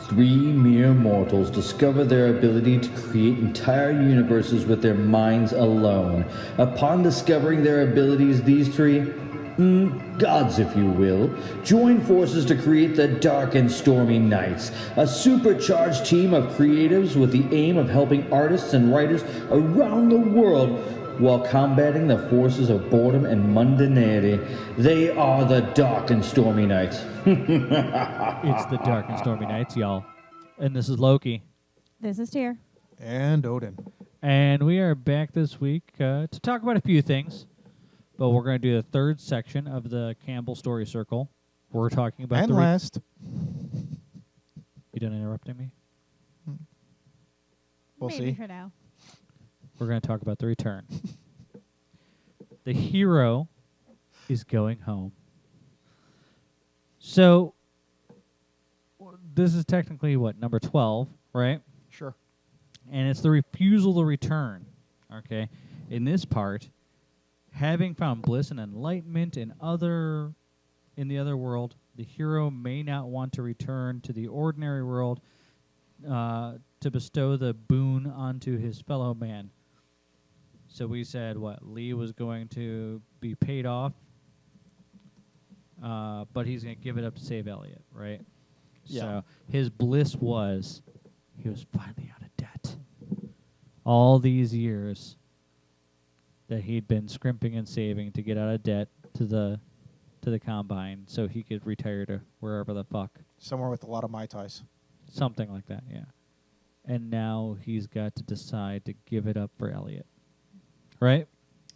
Three mere mortals discover their ability to create entire universes with their minds alone. Upon discovering their abilities, these three, gods if you will, join forces to create the Dark and Stormy Nights, a supercharged team of creatives with the aim of helping artists and writers around the world while combating the forces of boredom and mundanity. They are the Dark and Stormy Nights. It's the Dark and Stormy Nights, y'all. And this is Loki. This is Tyr. And Odin. And we are back this week to talk about a few things. But we're going to do the third section of the Campbell story circle. We're talking about and last. You done interrupting me? We'll Maybe see. for now. We're going to talk about the return. The hero is going home. So, this is technically, number 12, right? Sure. And it's the refusal to return, okay? In this part, having found bliss and enlightenment in the other world, the hero may not want to return to the ordinary world to bestow the boon onto his fellow man. So we said, Lee was going to be paid off, but he's going to give it up to save Elliot, right? Yeah. So his bliss was he was finally out of debt. All these years that he'd been scrimping and saving to get out of debt to the Combine so he could retire to wherever the fuck. Somewhere with a lot of Mai Tais. Something like that, yeah. And now he's got to decide to give it up for Elliot. Right?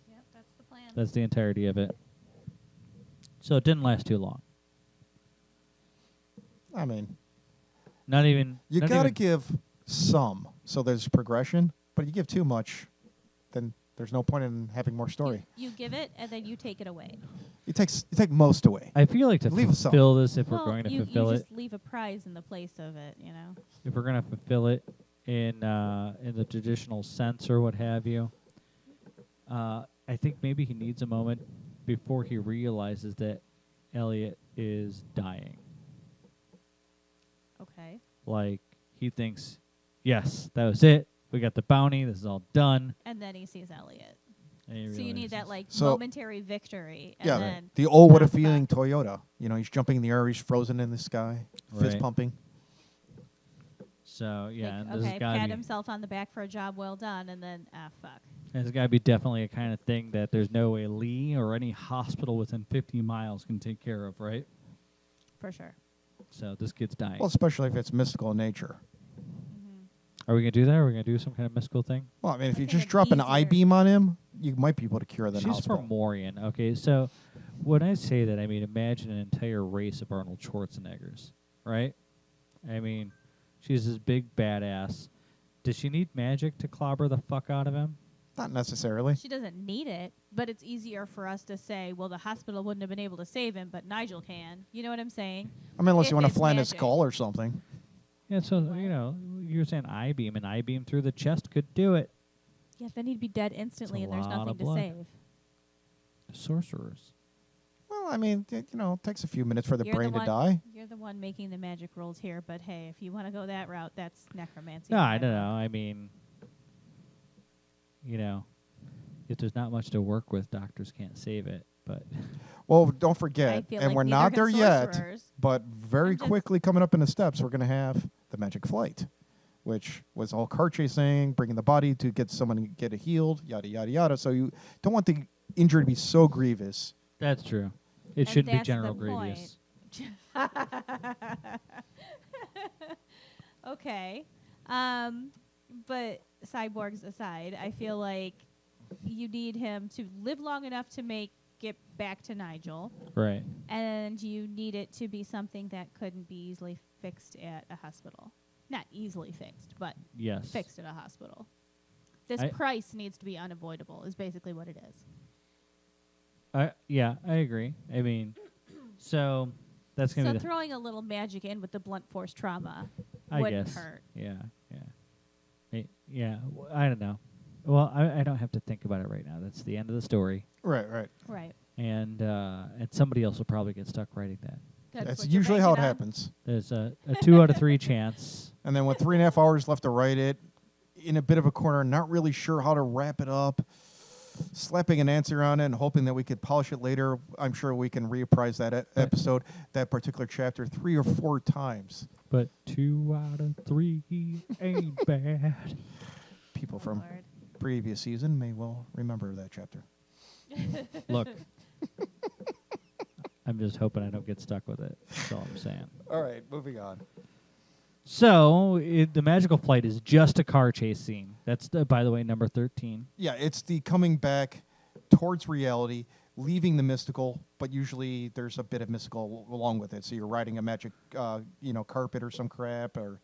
Yep, that's the plan. That's the entirety of it. So it didn't last too long. I mean, Not even... you not got to even- give some, so there's progression. But you give too much, then there's no point in having more story. You give it, and then you take it away. You take most away. I feel like to Leave some. fulfill this, if well, we're going to you fulfill it, just leave a prize in the place of it, you know? if we're going to fulfill it in the traditional sense or what have you, I think maybe he needs a moment before he realizes that Elliot is dying. Okay. Like, he thinks, yes, that was it. We got the bounty. This is all done. And then he sees Elliot. And he So you need that, realizes- momentary victory. And Yeah, then the old what a bounce back. feeling Toyota. You know, he's jumping in the air, he's frozen in the sky, fist Right. pumping. So, yeah, and this okay, has got pat to himself on the back for a job well done, and then, fuck. be definitely a kind of thing that there's no way Lee or any hospital within 50 miles can take care of, right? For sure. So this kid's dying. Well, especially if it's mystical in nature. Are we going to do that? Are we going to do some kind of mystical thing? Well, I mean, if I you think just it'd drop an easier. I-beam on him, you might be able to cure the She's hospital. from Morian. Okay, so when I say that, I mean imagine an entire race of Arnold Schwarzeneggers, right? I mean, she's this big badass. Does she need magic to clobber the fuck out of him? Not necessarily. She doesn't need it, but it's easier for us to say, well, the hospital wouldn't have been able to save him, but Nigel can. You know what I'm saying? I mean, unless If you want to it's flatten his magic. skull or something. Yeah, so, you know, you're saying I-beam, and I-beam through the chest could do it. Yeah, then he'd be dead instantly, and there's lot nothing of to blood. save. Sorcerers. Well, I mean, it takes a few minutes for the You're brain the to one- die. You're the one making the magic rolls here, but hey, if you want to go that route, that's necromancy. No, I don't whatever. know. I mean, you know, if there's not much to work with, doctors can't save it. But Well, don't I forget, feel and like we're neither not can there yet, sorcerers. but very I'm just- quickly coming up in the steps, we're going to have the magic flight, which was all cart chasing, bringing the body to get someone to get it healed, yada, yada, yada. So you don't want the injury to be so grievous. that's true. It And shouldn't be that's the General point. Grievous. Okay. But cyborgs aside, I feel like you need him to live long enough to make it back to Nigel, Right. and you need it to be something that couldn't be easily fixed at a hospital. Not easily fixed, but Yes. fixed at a hospital. This I- price needs to be unavoidable, is basically what it is. Yeah, I agree. I mean, so that's going to So be the... throwing a little magic in with the blunt force trauma I wouldn't guess. hurt. Yeah. I don't know. Well, I don't have to think about it right now. That's the end of the story. Right. Right. And somebody else will probably get stuck writing that. That's what you're usually how it banking on. happens. There's a 2 out of 3 chance. And then with 3.5 hours left to write it, in a bit of a corner, not really sure how to wrap it up, slapping an answer on it and hoping that we could polish it later. I'm sure we can reapprise that episode, that particular chapter 3 or 4 times. But 2 out of 3 ain't bad. People Oh, from Lord. previous season may well remember that chapter. Look, I'm just hoping I don't get stuck with it. That's all I'm saying. All right, moving on. So the magical flight is just a car chase scene. That's, by the way, number 13. Yeah, it's the coming back towards reality, leaving the mystical, but usually there's a bit of mystical along with it. So you're riding a magic, carpet or some crap, or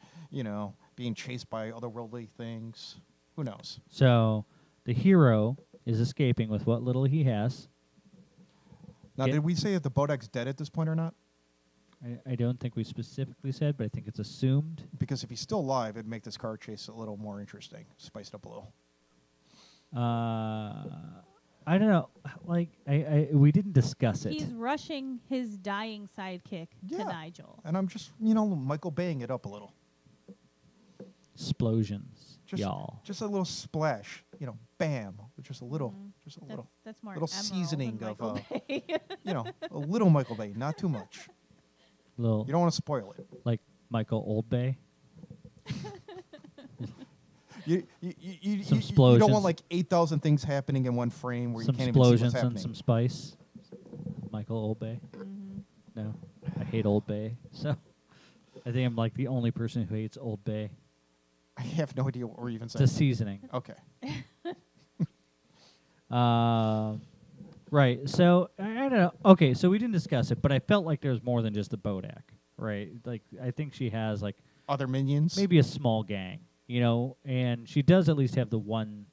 being chased by otherworldly things. Who knows? So the hero is escaping with what little he has. Now, did we say if the Bodak's dead at this point or not? I don't think we specifically said, but I think it's assumed. Because if he's still alive, it'd make this car chase a little more interesting, spiced up a little. I don't know. Like, we didn't discuss it. He's rushing his dying sidekick to Nigel. And I'm just, Michael Baying it up a little. Explosions, Just, y'all. Just a little splash, bam, just a little, That's more little Emerald seasoning than of, Michael Bay. a little Michael Bay, not too much. Little, You don't want to spoil it. like Michael Old Bay. You Some don't explosions. want like 8,000 things happening in one frame where Some you can't even see what's explosions and happening. some spice. Michael Old Bay. No, I hate Old Bay. So I think I'm like the only person who hates Old Bay. I have no idea what we're even It's saying. a seasoning. Okay. Right. So I don't know. Okay, so we didn't discuss it, but I felt like there's more than just the Bodak, right? Like I think she has like Other minions? maybe a small gang, and she does at least have the one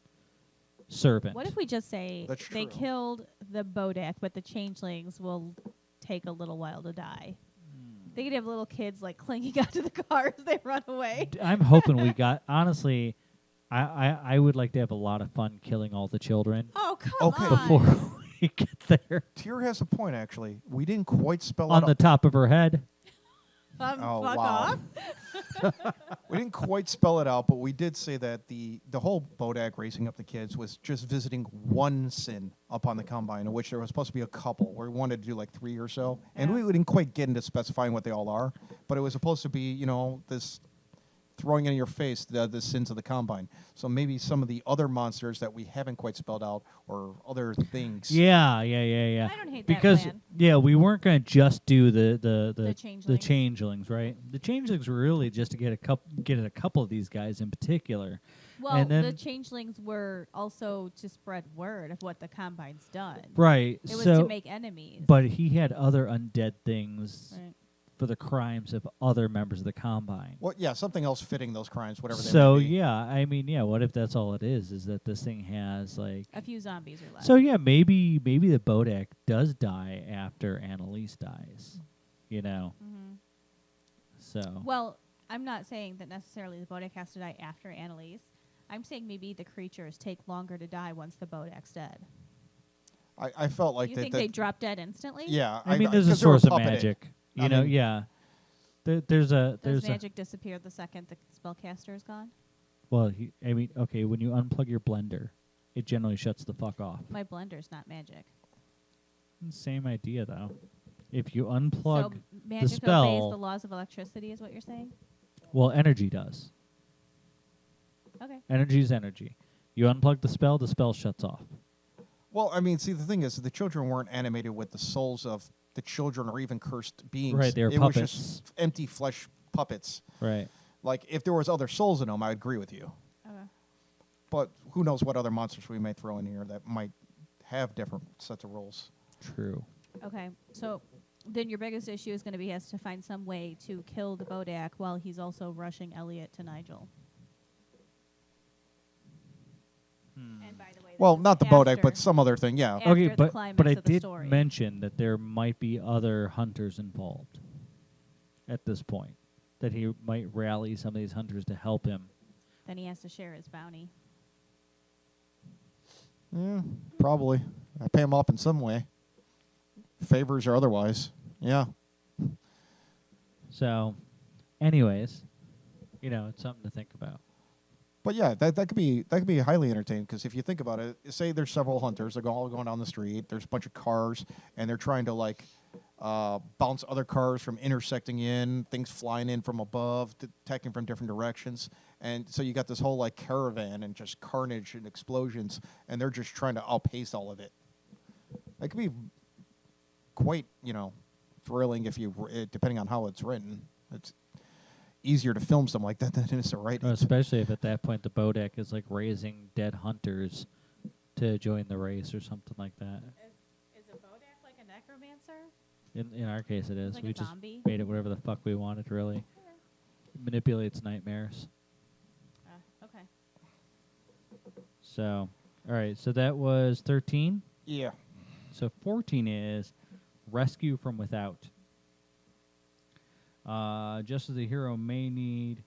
servant. What if we just say That's they true. killed the Bodak, but the changelings will take a little while to die? They could have little kids like clinging onto the car as they run away. I'm hoping we got honestly. I would like to have a lot of fun killing all the children Oh, come Okay. on. before we get there. Tyr has a point, actually. We didn't quite spell On out. the top of her head. Oh, Fuck wow. off. We didn't quite spell it out, but we did say that the whole Bodak racing up the kids was just visiting one sin upon the Combine, in which there was supposed to be a couple, where we wanted to do like 3 or so. And Yeah. we didn't quite get into specifying what they all are, but it was supposed to be, this throwing in your face the sins of the Combine. So maybe some of the other monsters that we haven't quite spelled out, or other things. Yeah. I don't hate that Because plan. we weren't going to just do the changelings. changelings, right? The changelings were really just to get a couple of these guys in particular. Well, and then- the changelings were also to spread word of what the Combine's done. Right. It was so to make enemies. but he had other undead things Right. for the crimes of other members of the Combine. Well, yeah, something else fitting those crimes, whatever they So may be. what if that's all it is that this thing has like A few zombies are left. So yeah, maybe the Bodak does die after Annalise dies. Mhm. So Well, I'm not saying that necessarily the Bodak has to die after Annalise. I'm saying maybe the creatures take longer to die once the Bodak's dead. I felt like You that. think they drop dead instantly? Yeah, I mean there's a 'cause they were source of puppeted. magic. I mean- Yeah. There's Does a magic disappear the second the spellcaster is gone? well, okay, when you unplug your blender, it generally shuts the fuck off. My blender's not magic. Same idea though. If you unplug so magic spell- obeys the laws of electricity is what you're saying? well, energy does. Okay. Energy is energy. You unplug the spell shuts off. Well, I mean, see, the thing is, the children weren't animated with the souls of the children or even cursed beings. Right, they were it was puppets. just empty flesh puppets. Right. Like, if there was other souls in them, I'd agree with you. Okay. But who knows what other monsters we might throw in here that might have different sets of roles. True. Okay. So then your biggest issue is going to be he has to find some way to kill the Bodak while he's also rushing Elliot to Nigel. And by the way, Well, this not the is Bodak, after- but some other thing, yeah. after Okay, the but climax I of the did story. mention that there might be other hunters involved at this point. That he might rally some of these hunters to help him. Then he has to share his bounty. Yeah, probably. I pay them off in some way. Favors or otherwise. Yeah. So, anyways, it's something to think about. But yeah, that could be highly entertaining because if you think about it, say there's several hunters, they're all going down the street. There's a bunch of cars, and they're trying to bounce other cars from intersecting in, things flying in from above, attacking from different directions, and so you got this whole caravan and just carnage and explosions, and they're just trying to outpace all of it. That could be quite thrilling if depending on how it's written. It's easier to film something like that than it is to write it. Especially if at that point the Bodek is raising dead hunters to join the race or something like that. Is a Bodak like a necromancer? In our case, it is. Like We a just zombie? made it whatever the fuck we wanted, really. Manipulates nightmares. Okay. So, all right. So that was 13. Yeah. So 14 is Rescue from Without. Just as the hero may need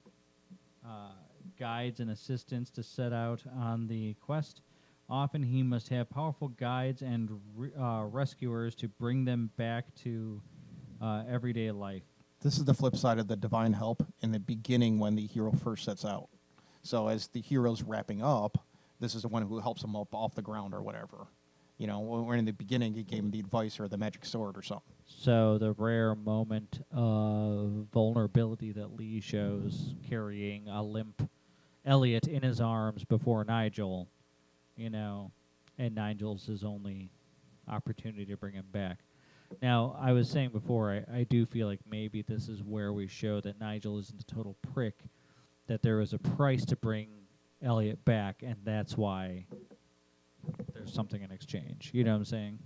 guides and assistants to set out on the quest, often he must have powerful guides and rescuers to bring them back to everyday life. This is the flip side of the divine help in the beginning when the hero first sets out. So as the hero's wrapping up, this is the one who helps him up off the ground or whatever. When in the beginning he gave him the advice or the magic sword or something. So the rare moment of vulnerability that Lee shows carrying a limp Elliot in his arms before Nigel, and Nigel's his only opportunity to bring him back. Now, I was saying before, I do feel like maybe this is where we show that Nigel isn't a total prick, that there was a price to bring Elliot back, and that's why there's something in exchange. You know what I'm saying?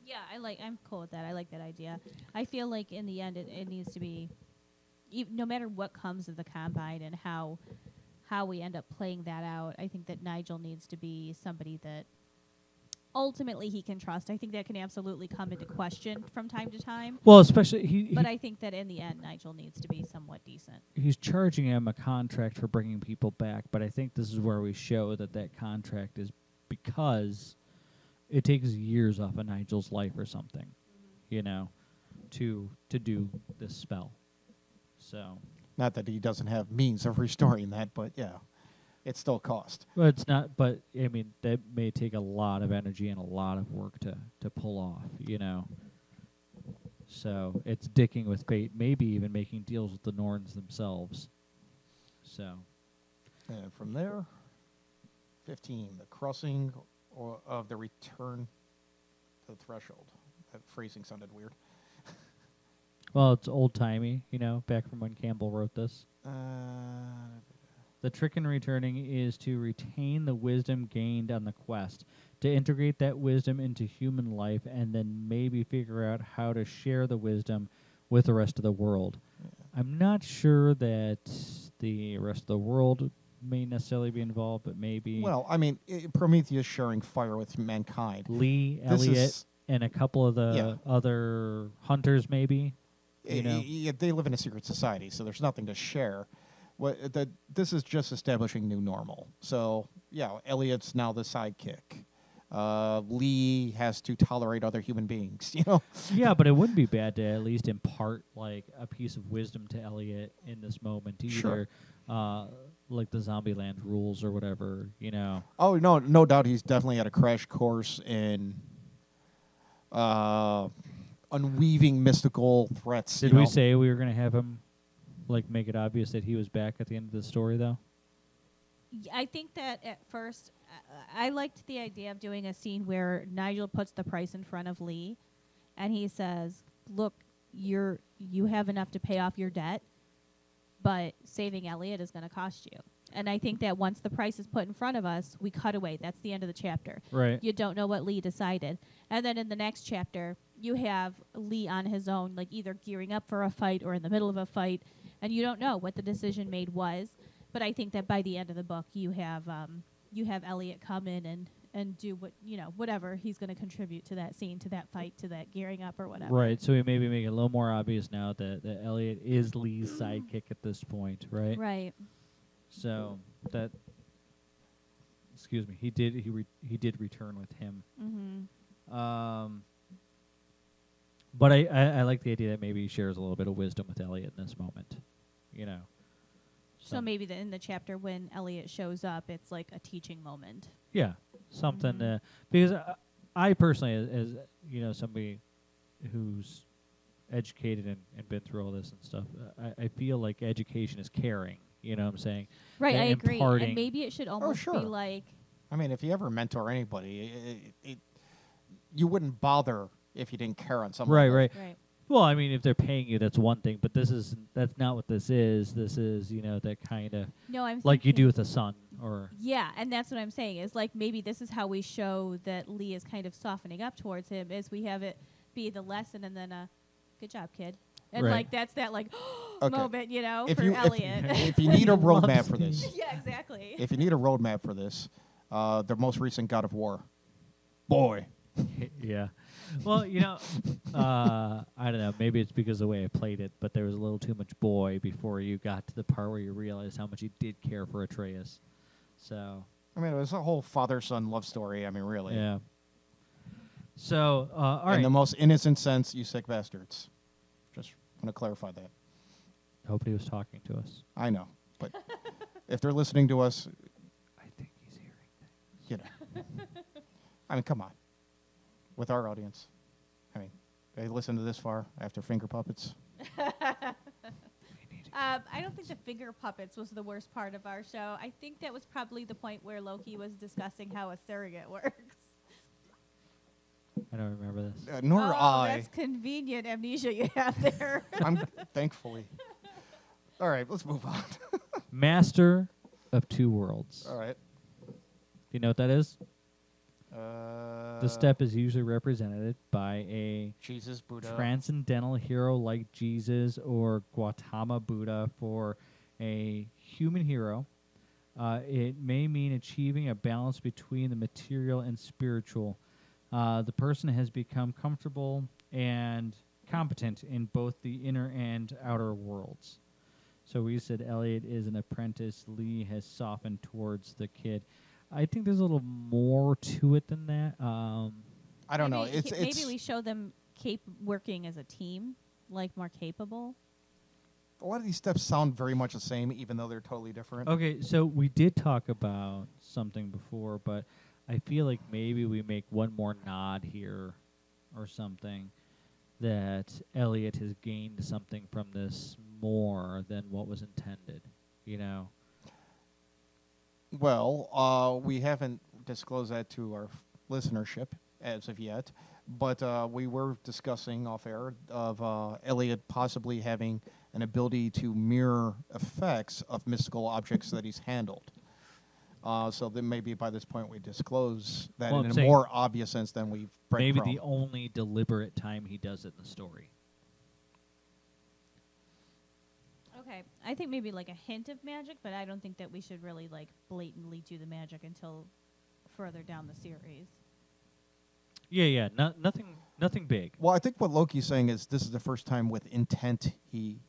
Yeah, I'm cool with that. I like that idea. I feel like in the end it needs to be, no matter what comes of the Combine and how we end up playing that out, I think that Nigel needs to be somebody that ultimately he can trust. I think that can absolutely come into question from time to time. Well, especially But I think that in the end, Nigel needs to be somewhat decent. he's charging him a contract for bringing people back, but I think this is where we show that contract is because it takes years off of Nigel's life or something, to do this spell. So, Not that he doesn't have means of restoring that, but yeah, it's still cost. well, it's not. But I mean, that may take a lot of energy and a lot of work to pull off. So it's dicking with fate, maybe even making deals with the Norns themselves. So, And from there, 15, the crossing of the return to the threshold. That phrasing sounded weird. well, it's old timey, back from when Campbell wrote this. The trick in returning is to retain the wisdom gained on the quest, to integrate that wisdom into human life, and then maybe figure out how to share the wisdom with the rest of the world. Yeah. I'm not sure that the rest of the world may necessarily be involved, but maybe Well, I mean, Prometheus sharing fire with mankind. Lee, This Elliot, is- and a couple of the Yeah. other hunters, maybe. They live in a secret society, so there's nothing to share. This is just establishing new normal. So, yeah, Elliot's now the sidekick. Lee has to tolerate other human beings, Yeah, but it wouldn't be bad to at least impart a piece of wisdom to Elliot in this moment, either Sure. like the Zombieland rules or whatever, Oh, no doubt he's definitely had a crash course in unweaving mystical threats. Did we say we were going to have him make it obvious that he was back at the end of the story, though? I think that at first, I liked the idea of doing a scene where Nigel puts the price in front of Lee, and he says, "Look, you have enough to pay off your debt, but saving Elliot is going to cost you." And I think that once the price is put in front of us, we cut away. That's the end of the chapter. Right. You don't know what Lee decided. And then in the next chapter, you have Lee on his own, either gearing up for a fight or in the middle of a fight, and you don't know what the decision made was. But I think that by the end of the book, you have Elliot come in and do whatever he's going to contribute to that scene, to that fight, to that gearing up or whatever. Right, so we maybe make it a little more obvious now that Elliot is Lee's sidekick at this point, right? Right. So that, excuse me, he did return with him. Mm-hmm. But I like the idea that maybe he shares a little bit of wisdom with Elliot in this moment. You know. So maybe in the chapter when Elliot shows up, it's like a teaching moment. Yeah, something Mhm. because I personally, as you know, somebody who's educated and been through all this and stuff, I feel like education is caring. You know what I'm saying? Right, I And agree. imparting- And maybe it should almost sure. be like, I mean, if you ever mentor anybody, you wouldn't bother if you didn't care on something. Right, right. right. Well, I mean, if they're paying you, that's one thing. But that's not what this is. This is, you know, that kind of No, I'm like you thinking- do with a son or. Yeah, and that's what I'm saying is like maybe this is how we show that Lee is kind of softening up towards him is we have it be the lesson and then good job, kid. And Right. like that's that like Okay. moment, you know, If for you Elliot. if you need a Loves roadmap for me. this, yeah, exactly. if you need a roadmap for this, the most recent God of War, boy. Yeah. Well, you know, I don't know. Maybe it's because of the way I played it, but there was a little too much boy before you got to the part where you realized how much you did care for Atreus. So. I mean, it was a whole father-son love story. I mean, really. Yeah. So, all In right. the most innocent sense, you sick bastards. Just want to clarify that. Nobody was talking to us. I know, but if they're listening to us, I think he's hearing things. you know. I mean, come on. With our audience. I mean, they listen to this far after finger puppets. I don't think the finger puppets was the worst part of our show. I think that was probably the point where Loki was discussing how a surrogate works. I don't remember this. Nor oh, I. That's convenient amnesia you have there. I'm thankfully. All right, let's move on. Master of Two Worlds. All right. Do you know what that is? The The step is usually represented by a Jesus, Buddha. transcendental hero like Jesus or Gautama Buddha for a human hero. It may mean achieving a balance between the material and spiritual. The person has become comfortable and competent in both the inner and outer worlds. So we said Elliot is an apprentice. Lee has softened towards the kid. I think there's a little more to it than that. I don't know. Maybe It's maybe we show them working as a team, like more capable. a lot of these steps sound very much the same, even though they're totally different. Okay, so we did talk about something before, but I feel like maybe we make one more nod here or something that Elliot has gained something from this more than what was intended, you know? Well, we haven't disclosed that to our listenership as of yet, but we were discussing off air of Elliot possibly having an ability to mirror effects of mystical objects that he's handled. So then maybe by this point we disclose that Well, in I'm a saying more obvious sense than we've Maybe breadcrumbed. the only deliberate time he does it in the story. Okay, I think maybe like a hint of magic, but I don't think that we should really like blatantly do the magic until further down the series. Yeah, nothing big. Well, I think what Loki's saying is this is the first time with intent he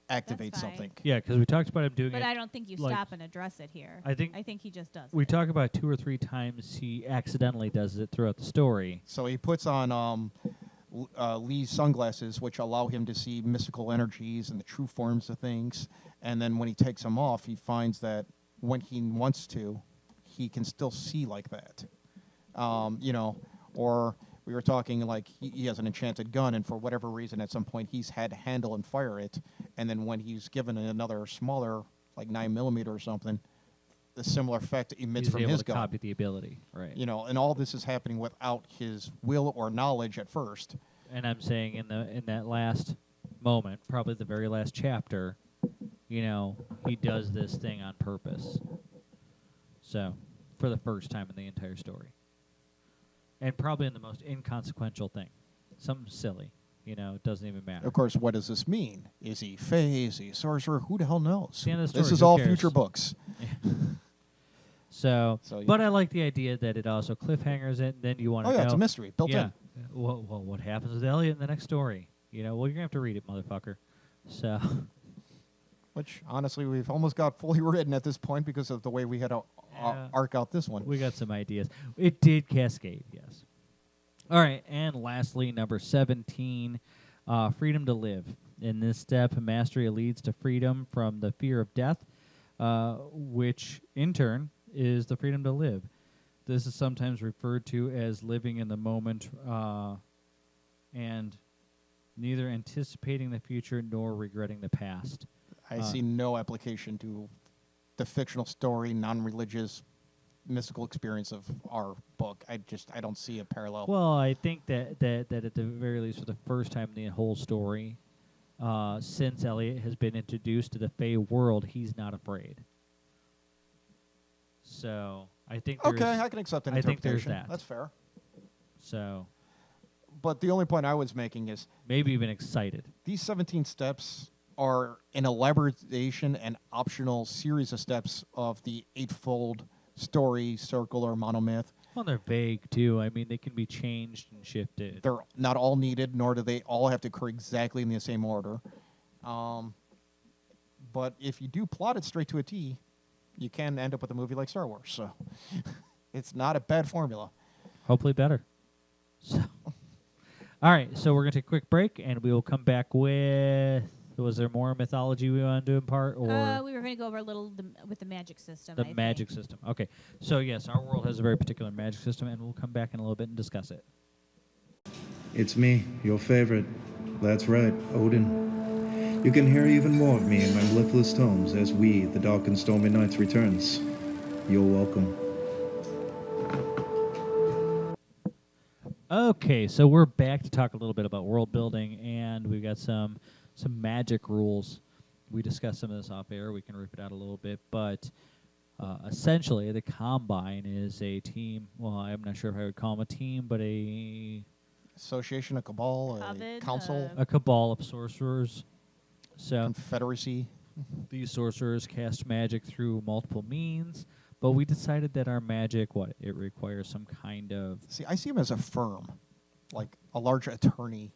activates fine. something. Yeah, because we talked about him doing But it. I don't think you like- stop and address it here. I think he just does. we it. talk about 2 or 3 times he accidentally does it throughout the story. So he puts on Lee's sunglasses, which allow him to see mystical energies and the true forms of things. And then when he takes them off, he finds that when he wants to, he can still see like that. You know, or we were talking like he has an enchanted gun, and for whatever reason, at some point, he's had to handle and fire it. And then when he's given another smaller, like 9mm or something, the similar effect emits He's from able his to gun. copy the ability, right? You know, and all this is happening without his will or knowledge at first. And I'm saying in that last moment, probably the very last chapter, you know, he does this thing on purpose. So, for the first time in the entire story. And probably in the most inconsequential thing. Something silly. You know, it doesn't even matter. Of course, what does this mean? Is he Fae? Is he sorcerer? Who the hell knows? the end of the This story, is who all cares? future books. So, So, but I like the idea that it also cliffhangers it, and then you want Oh to yeah, know. it's a mystery built yeah. in. Well, what happens with Elliot in the next story? You know, well, you're going to have to read it, motherfucker. So, Which, honestly, we've almost got fully written at this point because of the way we had to Yeah. arc out this one. we got some ideas. It did cascade, yes. All right, and lastly, number 17, freedom to live. In this step, mastery leads to freedom from the fear of death, which in turn is the freedom to live. This is sometimes referred to as living in the moment, and neither anticipating the future nor regretting the past. I see no application to the fictional story, non-religious, mystical experience of our book. I don't see a parallel. Well, I think that at the very least, for the first time in the whole story, since Elliot has been introduced to the Fey world, he's not afraid. So I think Okay, I can accept that I think interpretation. there's that. That's fair. So But the only point I was making is maybe even excited. these 17 steps are an elaboration and optional series of steps of the eightfold story, circle, or monomyth. Well, they're vague too. I mean, they can be changed and shifted. They're not all needed, nor do they all have to occur exactly in the same order. But if you do plot it straight to a T, you can end up with a movie like Star Wars. So it's not a bad formula. Hopefully better. So, all right, so we're going to take a quick break, and we will come back with... Was there more mythology we want to impart? Or We were going to go over a little with the magic system. the magic system. Okay, so yes, our world has a very particular magic system, and we'll come back in a little bit and discuss it. It's me, your favorite. That's right, Odin. You can hear even more of me in my mellifluous tomes as we, the dark and stormy nights, returns. You're welcome. Okay, so we're back to talk a little bit about world building, and we've got some magic rules. We discussed some of this off air. We can rip it out a little bit, but essentially, the Combine is a team. Well, I'm not sure if I would call them a team, but a Association, a cabal, a Coven, council, cabal of sorcerers. So confederacy. these sorcerers cast magic through multiple means, but we decided that our magic, it requires some kind of... See, I see them as a firm, like a large attorney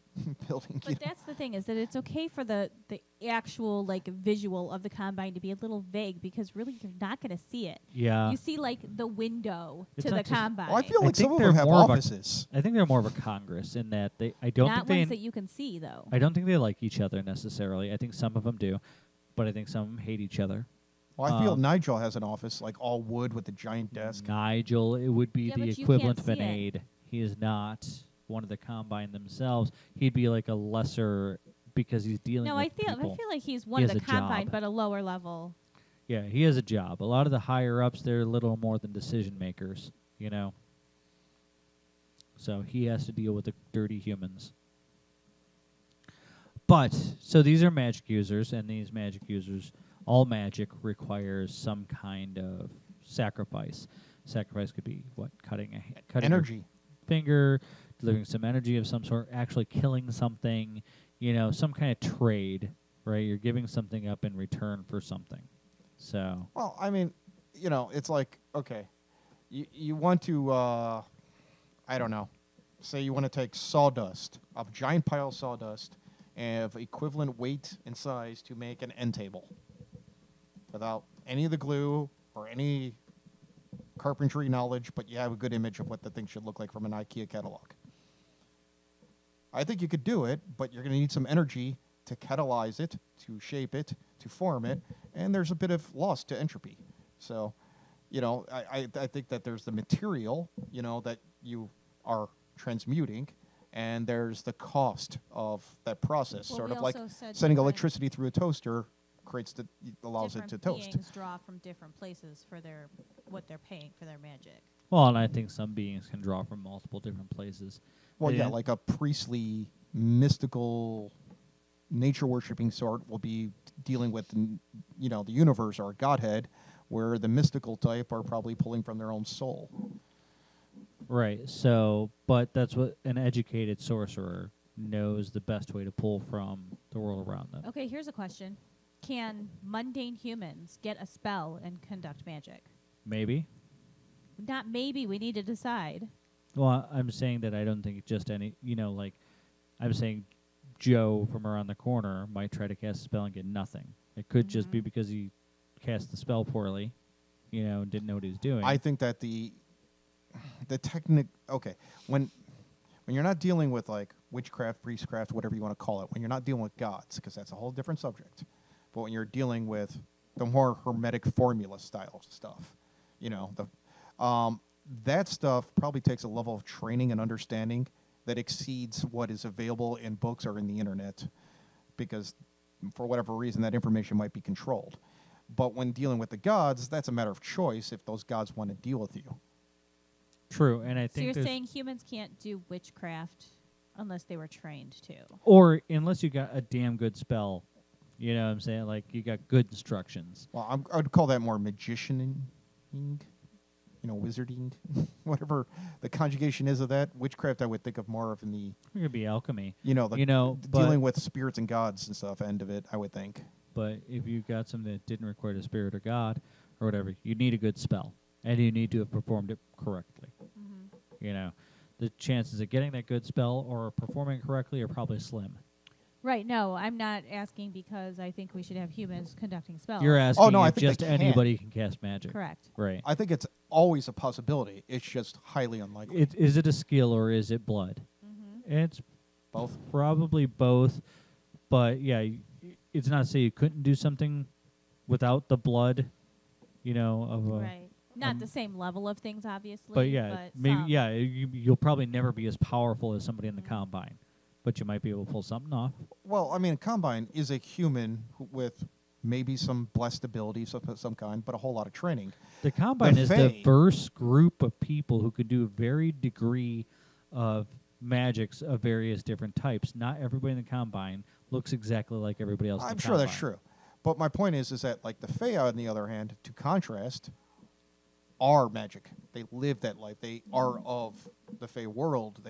building. But that's the thing, is that it's okay for the actual like visual of the Combine to be a little vague, because really you're not going to see it. Yeah. You see like the window It's to the not just- Combine. Well, I feel I like think some of they're them have more of a- offices. I think they're more of a Congress in that I don't not think ones they... that you can see though. I don't think they like each other necessarily. I think some of them do, but I think some of them hate each other. Well, I feel Nigel has an office, like all wood with a giant desk. Nigel, it would be Yeah, the but you equivalent can't of an see it. aide. He is not one of the Combine themselves. He'd be like a lesser, because he's dealing No, with I feel people. like he's one He of has the a Combine, job. but a lower level. Yeah, he has a job. A lot of the higher ups, they're a little more than decision makers, you know. So he has to deal with the dirty humans. But, so these are magic users, and these magic users, all magic requires some kind of sacrifice. Sacrifice could be, cutting your Energy. finger, delivering some energy of some sort, actually killing something, you know, some kind of trade, right? You're giving something up in return for something. So, Well, I mean, you know, it's like, okay, you want to, I don't know, say you want to take sawdust, a giant pile of sawdust, of equivalent weight and size to make an end table without any of the glue or any carpentry knowledge, but you have a good image of what the thing should look like from an IKEA catalog. I think you could do it, but you're going to need some energy to catalyze it, to shape it, to form it, and there's a bit of loss to entropy. So, you know, I think that there's the material, you know, that you are transmuting, and there's the cost of that process. Well, sort we of like also said sending different- electricity through a toaster allows it to Different toast. beings draw from different places for what they're paying for their magic. well, and I think some beings can draw from multiple different places. Well, yeah, Yeah. like a priestly, mystical, nature-worshipping sort will be dealing with, you know, the universe or a godhead, where the mystical type are probably pulling from their own soul. Right. So, but that's what an educated sorcerer knows the best way to pull from the world around them. Okay, here's a question. Can mundane humans get a spell and conduct magic? Maybe. Not maybe, we need to decide. Well, I'm saying that I don't think just any, you know, like, I'm saying Joe from around the corner might try to cast a spell and get nothing. It could just be because he cast the spell poorly, you know, didn't know what he was doing. I think that the technique, okay, when you're not dealing with like witchcraft, priestcraft, whatever you want to call it, when you're not dealing with gods, because that's a whole different subject. But when you're dealing with the more hermetic formula style stuff, you know, that stuff probably takes a level of training and understanding that exceeds what is available in books or in the internet, because for whatever reason that information might be controlled. But when dealing with the gods, that's a matter of choice if those gods want to deal with you. True, and I So think you're there's- saying humans can't do witchcraft unless they were trained to. or unless you got a damn good spell, you know what I'm saying? Like you got good instructions. Well, I would call that more magicianing, you know, wizarding, whatever the conjugation is of that. Witchcraft I would think of more of in the, It could be alchemy, the but dealing with spirits and gods and stuff end of it, I would think. but if you got something that didn't require the spirit or God or whatever, you need a good spell, and you need to have performed it correctly. Mm-hmm. You know, the chances of getting that good spell or performing it correctly are probably slim. Right. No, I'm not asking because I think we should have humans conducting spells. You're asking no, I if think they just can. anybody can cast magic. Correct. Right. I think it's always a possibility. It's just highly unlikely. Is it a skill or is it blood? Mm-hmm. It's Both. probably both, but yeah, it's not to say you couldn't do something without the blood, you know, of a. Right. Not the same level of things, obviously. But yeah, but maybe some. yeah, you'll probably never be as powerful as somebody in the combine, but you might be able to pull something off. Well, I mean, a combine is a human with maybe some blessed abilities of some kind, but a whole lot of training. The combine is a Fae- diverse group of people who can do a varied degree of magics of various different types. Not everybody in the combine looks exactly like everybody else. in I'm the sure that's combine. true. But my point is that like the Fae, on the other hand, to contrast, are magic. They live that life. They are of the Fae world.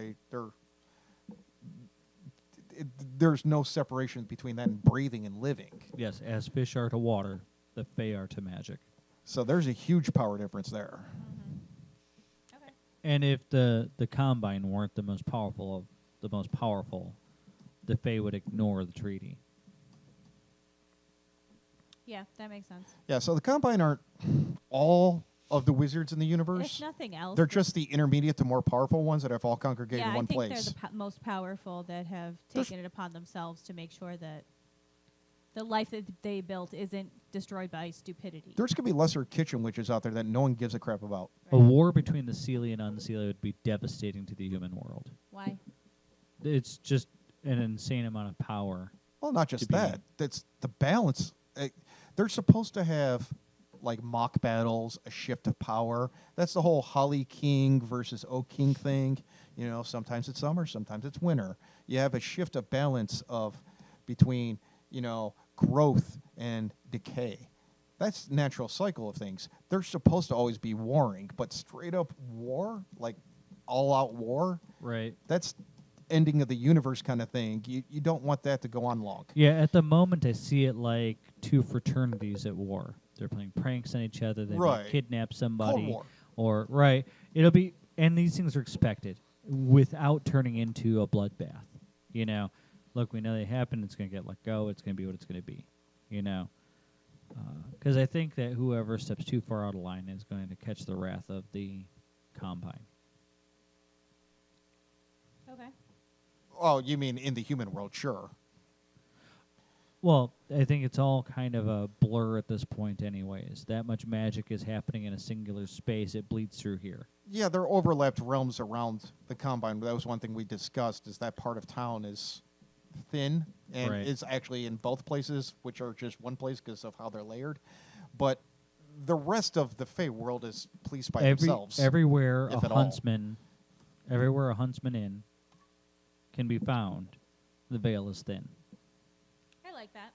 There's no separation between that and breathing and living. Yes, as fish are to water, the Fae are to magic. So there's a huge power difference there. Okay. And if the combine weren't the most powerful, the Fae would ignore the treaty. Yeah, that makes sense. Yeah, so the Combine aren't all of the wizards in the If universe. nothing else, They're just the intermediate to more powerful ones that have all congregated yeah, in one I think place. they're the most powerful that have There's- taken it upon themselves to make sure that the life that they built isn't destroyed by stupidity. There's going to be lesser kitchen witches out there that no one gives a crap about. A war between the Seelie and Unseelie would be devastating to the human world. Why? It's just an insane amount of power. Well, not just be- that. That's the balance. They're supposed to have like mock battles, a shift of power. That's the whole Holly King versus Oak King thing. You know, sometimes it's summer, sometimes it's winter. You have a shift of balance of between, you know, growth and decay. That's natural cycle of things. They're supposed to always be warring, but straight up war, like all out war, Right. that's ending of the universe kind of thing. You don't want that to go on long. Yeah, at the moment I see it like two fraternities at war. They're playing pranks on each other. They Right. might kidnap somebody. War. Or right. It'll be and these things are expected without turning into a bloodbath. You know, look, we know they happen. It's going to get let go. It's going to be what it's going to be. You know, because I think that whoever steps too far out of line is going to catch the wrath of the combine. Okay. Oh, you mean in the human world? Sure. Well, I think it's all kind of a blur at this point anyways. That much magic is happening in a singular space. It bleeds through here. Yeah, there are overlapped realms around the Combine. That was one thing we discussed, is that part of town is thin and Right. is actually in both places, which are just one place because of how they're layered. But the rest of the Fey world is policed by themselves. Everywhere if a at all. huntsman inn can be found, the veil is thin. I like that.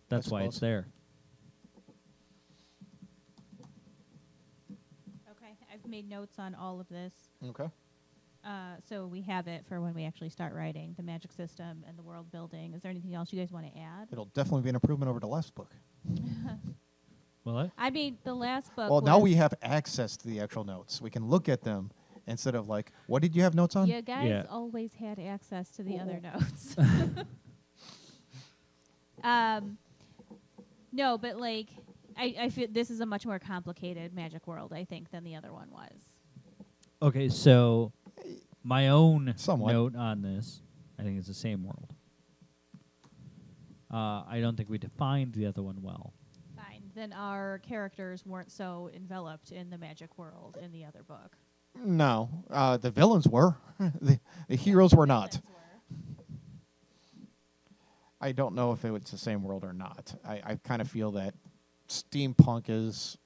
That's why it's suppose. there. Okay. I've made notes on all of this. Okay. So we have it for when we actually start writing the magic system and the world building. Is there anything else you guys want to add? It'll definitely be an improvement over the last book. I mean, the last book. Well, now was- we have access to the actual notes. We can look at them instead of like, what did you have notes on? You guys Yeah. always had access to the other notes. No, but like, I feel this is a much more complicated magic world, I think, than the other one was. Okay, so my own Somewhat. note on this, I think it's the same world. I don't think we defined the other one well. Fine. Then our characters weren't so enveloped in the magic world in the other book. No, the villains were. the heroes were not. Villains were. I don't know if it's the same world or not. I kind of feel that steampunk is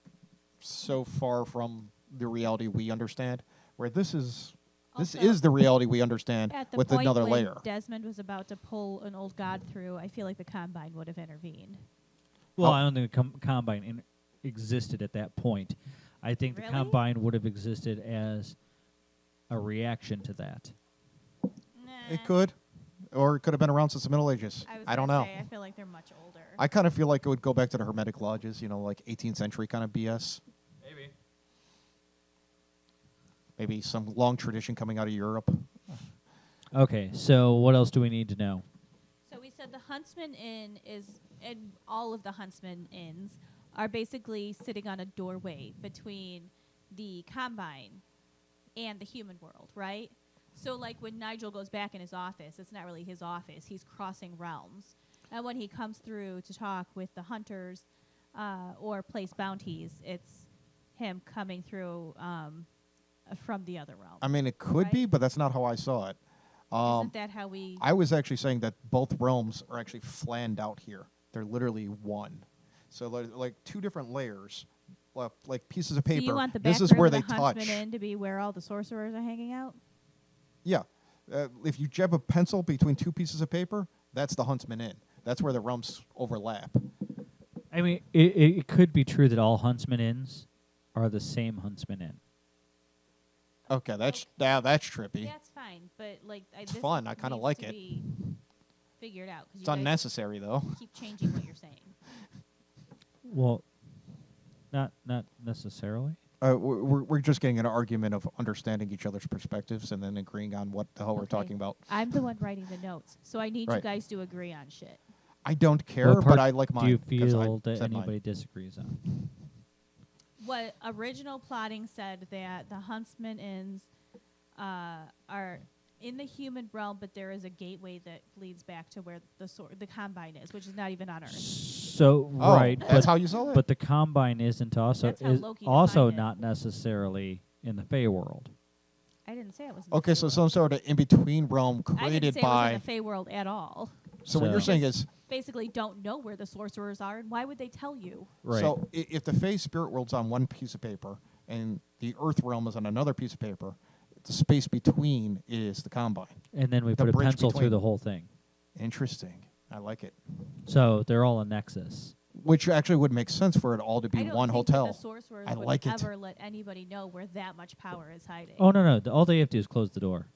so far from the reality we understand, where this is Also, the reality we understand At the with point another when layer. Desmond was about to pull an old god through, I feel like the Combine would have intervened. Well, Oh. I don't think the Combine existed at that point. I think the Really? Combine would have existed as a reaction to that. It could, or it could have been around since the Middle Ages. I don't know. Say, I feel like they're much older. I kind of feel like it would go back to the Hermetic Lodges, like 18th century kind of BS. Maybe. Maybe some long tradition coming out of Europe. Okay, so what else do we need to know? So we said the Huntsman Inn and all of the Huntsman Inns are basically sitting on a doorway between the Combine and the human world, right? So like when Nigel goes back in his office, it's not really his office. He's crossing realms. And when he comes through to talk with the hunters or place bounties, it's him coming through from the other realm. I mean, it could Right. be, but that's not how I saw it. Isn't that how we... I was actually saying that both realms are actually flanned out here. They're literally one. So like two different layers, like pieces of paper. So you want the This background is where of they the Huntsman touch. Inn to be where all the sorcerers are hanging out? Yeah. If you jab a pencil between two pieces of paper, that's the Huntsman Inn. That's where the realms overlap. I mean, it could be true that all Huntsman Inns are the same Huntsman Inn. Okay, that's trippy. That's fine, but like It's fun. I kinda like it. Be figured out because It's unnecessary though. keep changing what you're saying. Well, not necessarily. We're just getting an argument of understanding each other's perspectives and then agreeing on what the hell we're Okay. talking about. I'm the one writing the notes, so I need you Right. guys to agree on shit. I don't care, What but part I like mine. do you 'cause I feel that said mine. anybody disagrees on? What original plotting said that the Huntsman Inns are in the human realm, but there is a gateway that leads back to where the Combine is, which is not even on Earth. So Oh, right, that's how but, you saw it. but the Combine isn't also That's how is Loki also defined it. not necessarily in the Fey world. I didn't say it was. In the Okay, Fey so world. some sort of in between realm I didn't created say it was by. in the Fey world at all. So what you're So- saying is, Basically, don't know where the sorcerers are, and why would they tell you? Right. so if the Fey spirit world's on one piece of paper and the Earth realm is on another piece of paper, the space between is the Combine. And then we the put a bridge pencil through between. the whole thing. Interesting. I like it. So they're all a nexus. Which actually would make sense for it all to I be don't one think hotel. That the sorcerers I would like it. ever let anybody know where that much power is hiding. Oh no! All they have to do is close the door.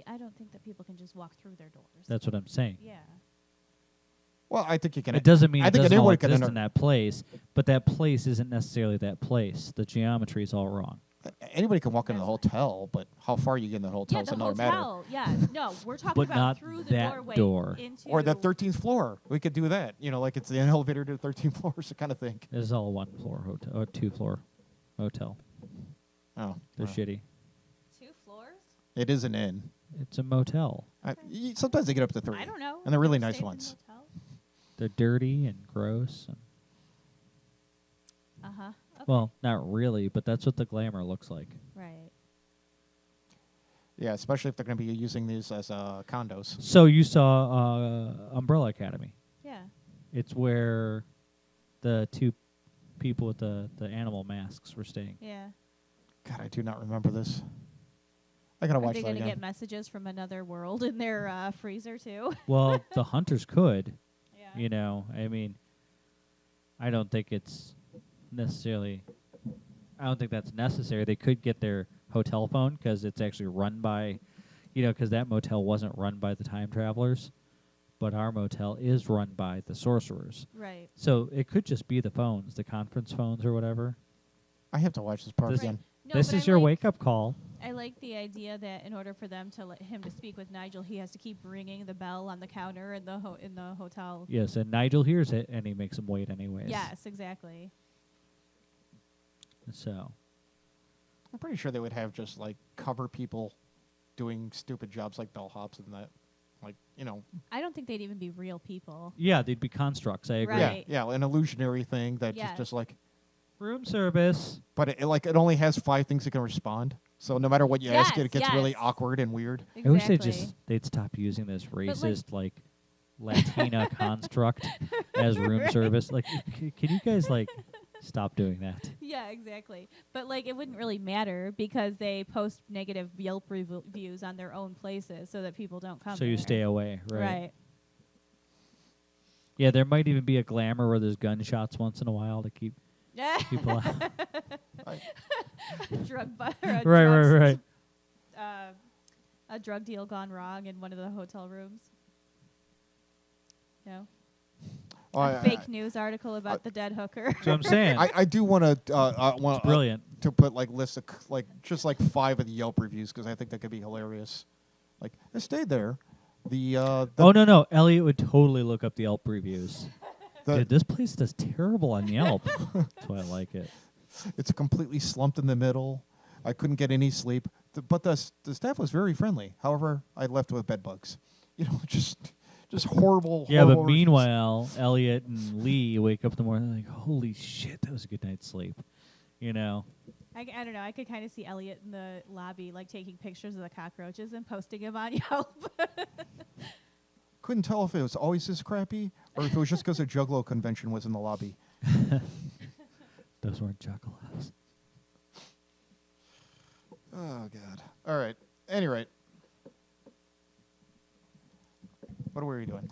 I don't think that people can just walk through their doors. That's what I'm saying. Yeah. Well, I think you can. It doesn't mean I it think doesn't all anyone can exist in that place, but that place isn't necessarily that place. The geometry is all wrong. Anybody can walk into the That's hotel, but how far you get in the hotel Yeah, is the another matter. hotel. Yeah. No, we're talking But about not through the that doorway door. into Or the 13th floor. We could do that. Like it's the elevator to the 13th floor, so kind of thing. This is all a 1-floor hotel or 2-floor hotel. Oh, They're well. shitty. 2 floors. It is an inn. It's a motel. Sometimes they get up to 3. I don't know. And they're really Never nice stayed in a ones. motel. They're dirty and gross. And, Uh-huh. Okay. well, not really, but that's what the glamour looks like. Right. Yeah, especially if they're going to be using these as condos. So you saw Umbrella Academy. Yeah. It's where the 2 people with the animal masks were staying. Yeah. God, I do not remember this. I gotta Are watch they that going to again. get messages from another world in their freezer too? Well, the hunters could. Yeah. I mean, I don't think it's necessarily. I don't think that's necessary. They could get their hotel phone because it's actually run by, because that motel wasn't run by the time travelers, but our motel is run by the sorcerers. Right. So it could just be the phones, the conference phones or whatever. I have to watch this part This- again. No, this but is I your like- wake-up call. I like the idea that in order for them to let him to speak with Nigel, he has to keep ringing the bell on the counter in the in the hotel. Yes, and Nigel hears it, and he makes him wait anyways. Yes, exactly. So, I'm pretty sure they would have just like cover people doing stupid jobs like bellhops and that. Like, I don't think they'd even be real people. Yeah, they'd be constructs. I agree. Right. yeah, an illusionary thing that Yes. just like, Room service. but it only has 5 things that can respond. So no matter what you ask it, it gets really Yes. awkward and weird. Exactly. I wish they'd stop using this racist Latina construct as room service. Like, can you guys stop doing that? Yeah, exactly. But it wouldn't really matter because they post negative Yelp reviews on their own places so that people don't come. So you there. stay away, right? Right. Yeah, there might even be a glamour where there's gunshots once in a while to keep Yeah. people out. Drug bu- or Right, a drugs- right. A drug deal gone wrong in one of the hotel rooms. No. Oh, A fake news article about the dead hooker. So I'm saying, I do want to it's brilliant. to put lists of just 5 of the Yelp reviews because I think that could be hilarious. Like, I stayed there. The Oh no, Elliot would totally look up the Yelp reviews. the- Dude, this place does terrible on Yelp. That's why I like it. it's completely slumped in the middle. I couldn't get any sleep, but the staff was very friendly. However, I left with bed bugs. Just horrible. Yeah, but horrible reviews. meanwhile, Elliot and Lee wake up in the morning like, holy shit, that was a good night's sleep. I don't know. I could kind of see Elliot in the lobby, taking pictures of the cockroaches and posting them on Yelp. Couldn't tell if it was always this crappy or if it was just because a Juggalo convention was in the lobby. Those weren't juggalos. Oh, God. All right. Any rate. What were we doing?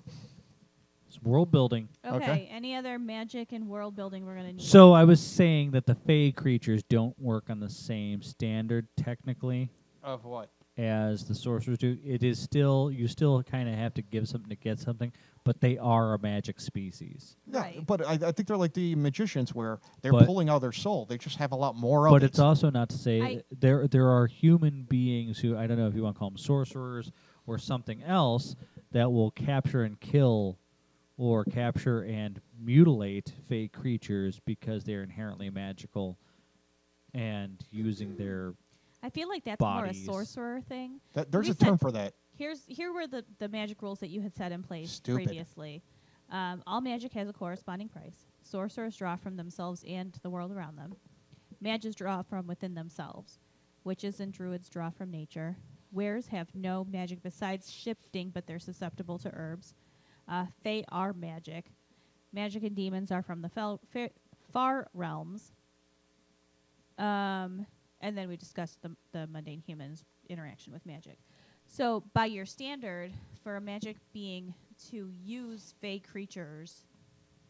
It's world building. Okay. Any other magic and world building we're gonna need? So I was saying that the Fey creatures don't work on the same standard technically Of what? as the sorcerers do. It is still, you still kind of have to give something to get something, but they are a magic species. Yeah, Right. but I think they're like the magicians where they're But- pulling out their soul. They just have a lot more of But it. it's also not to say I- there are human beings who, I don't know if you want to call them sorcerers or something else, that will capture and kill or capture and mutilate Fey creatures because they're inherently magical and using their I feel like that's more a bodies. sorcerer thing. There's we a term said- for that. Here were the magic rules that you had set in place Stupid. previously. All magic has a corresponding price. Sorcerers draw from themselves and the world around them. Mages draw from within themselves. Witches and druids draw from nature. Wares have no magic besides shifting, but they're susceptible to herbs. Fae are magic. Magic and demons are from the far realms. And then we discussed the mundane humans' interaction with magic. So, by your standard, for a magic being to use Fey creatures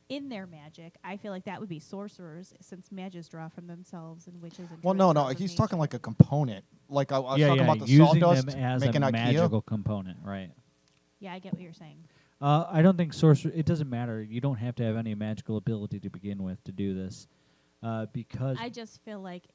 in their magic, I feel like that would be sorcerers, since mages draw from themselves and witches and Well, druids no, draw from he's talking nature. like a component. Like I was talking about the using sawdust them as making a IKEA. magical component, right? Yeah, I get what you're saying. I don't think sorcerer. It doesn't matter. You don't have to have any magical ability to begin with to do this, because I just feel like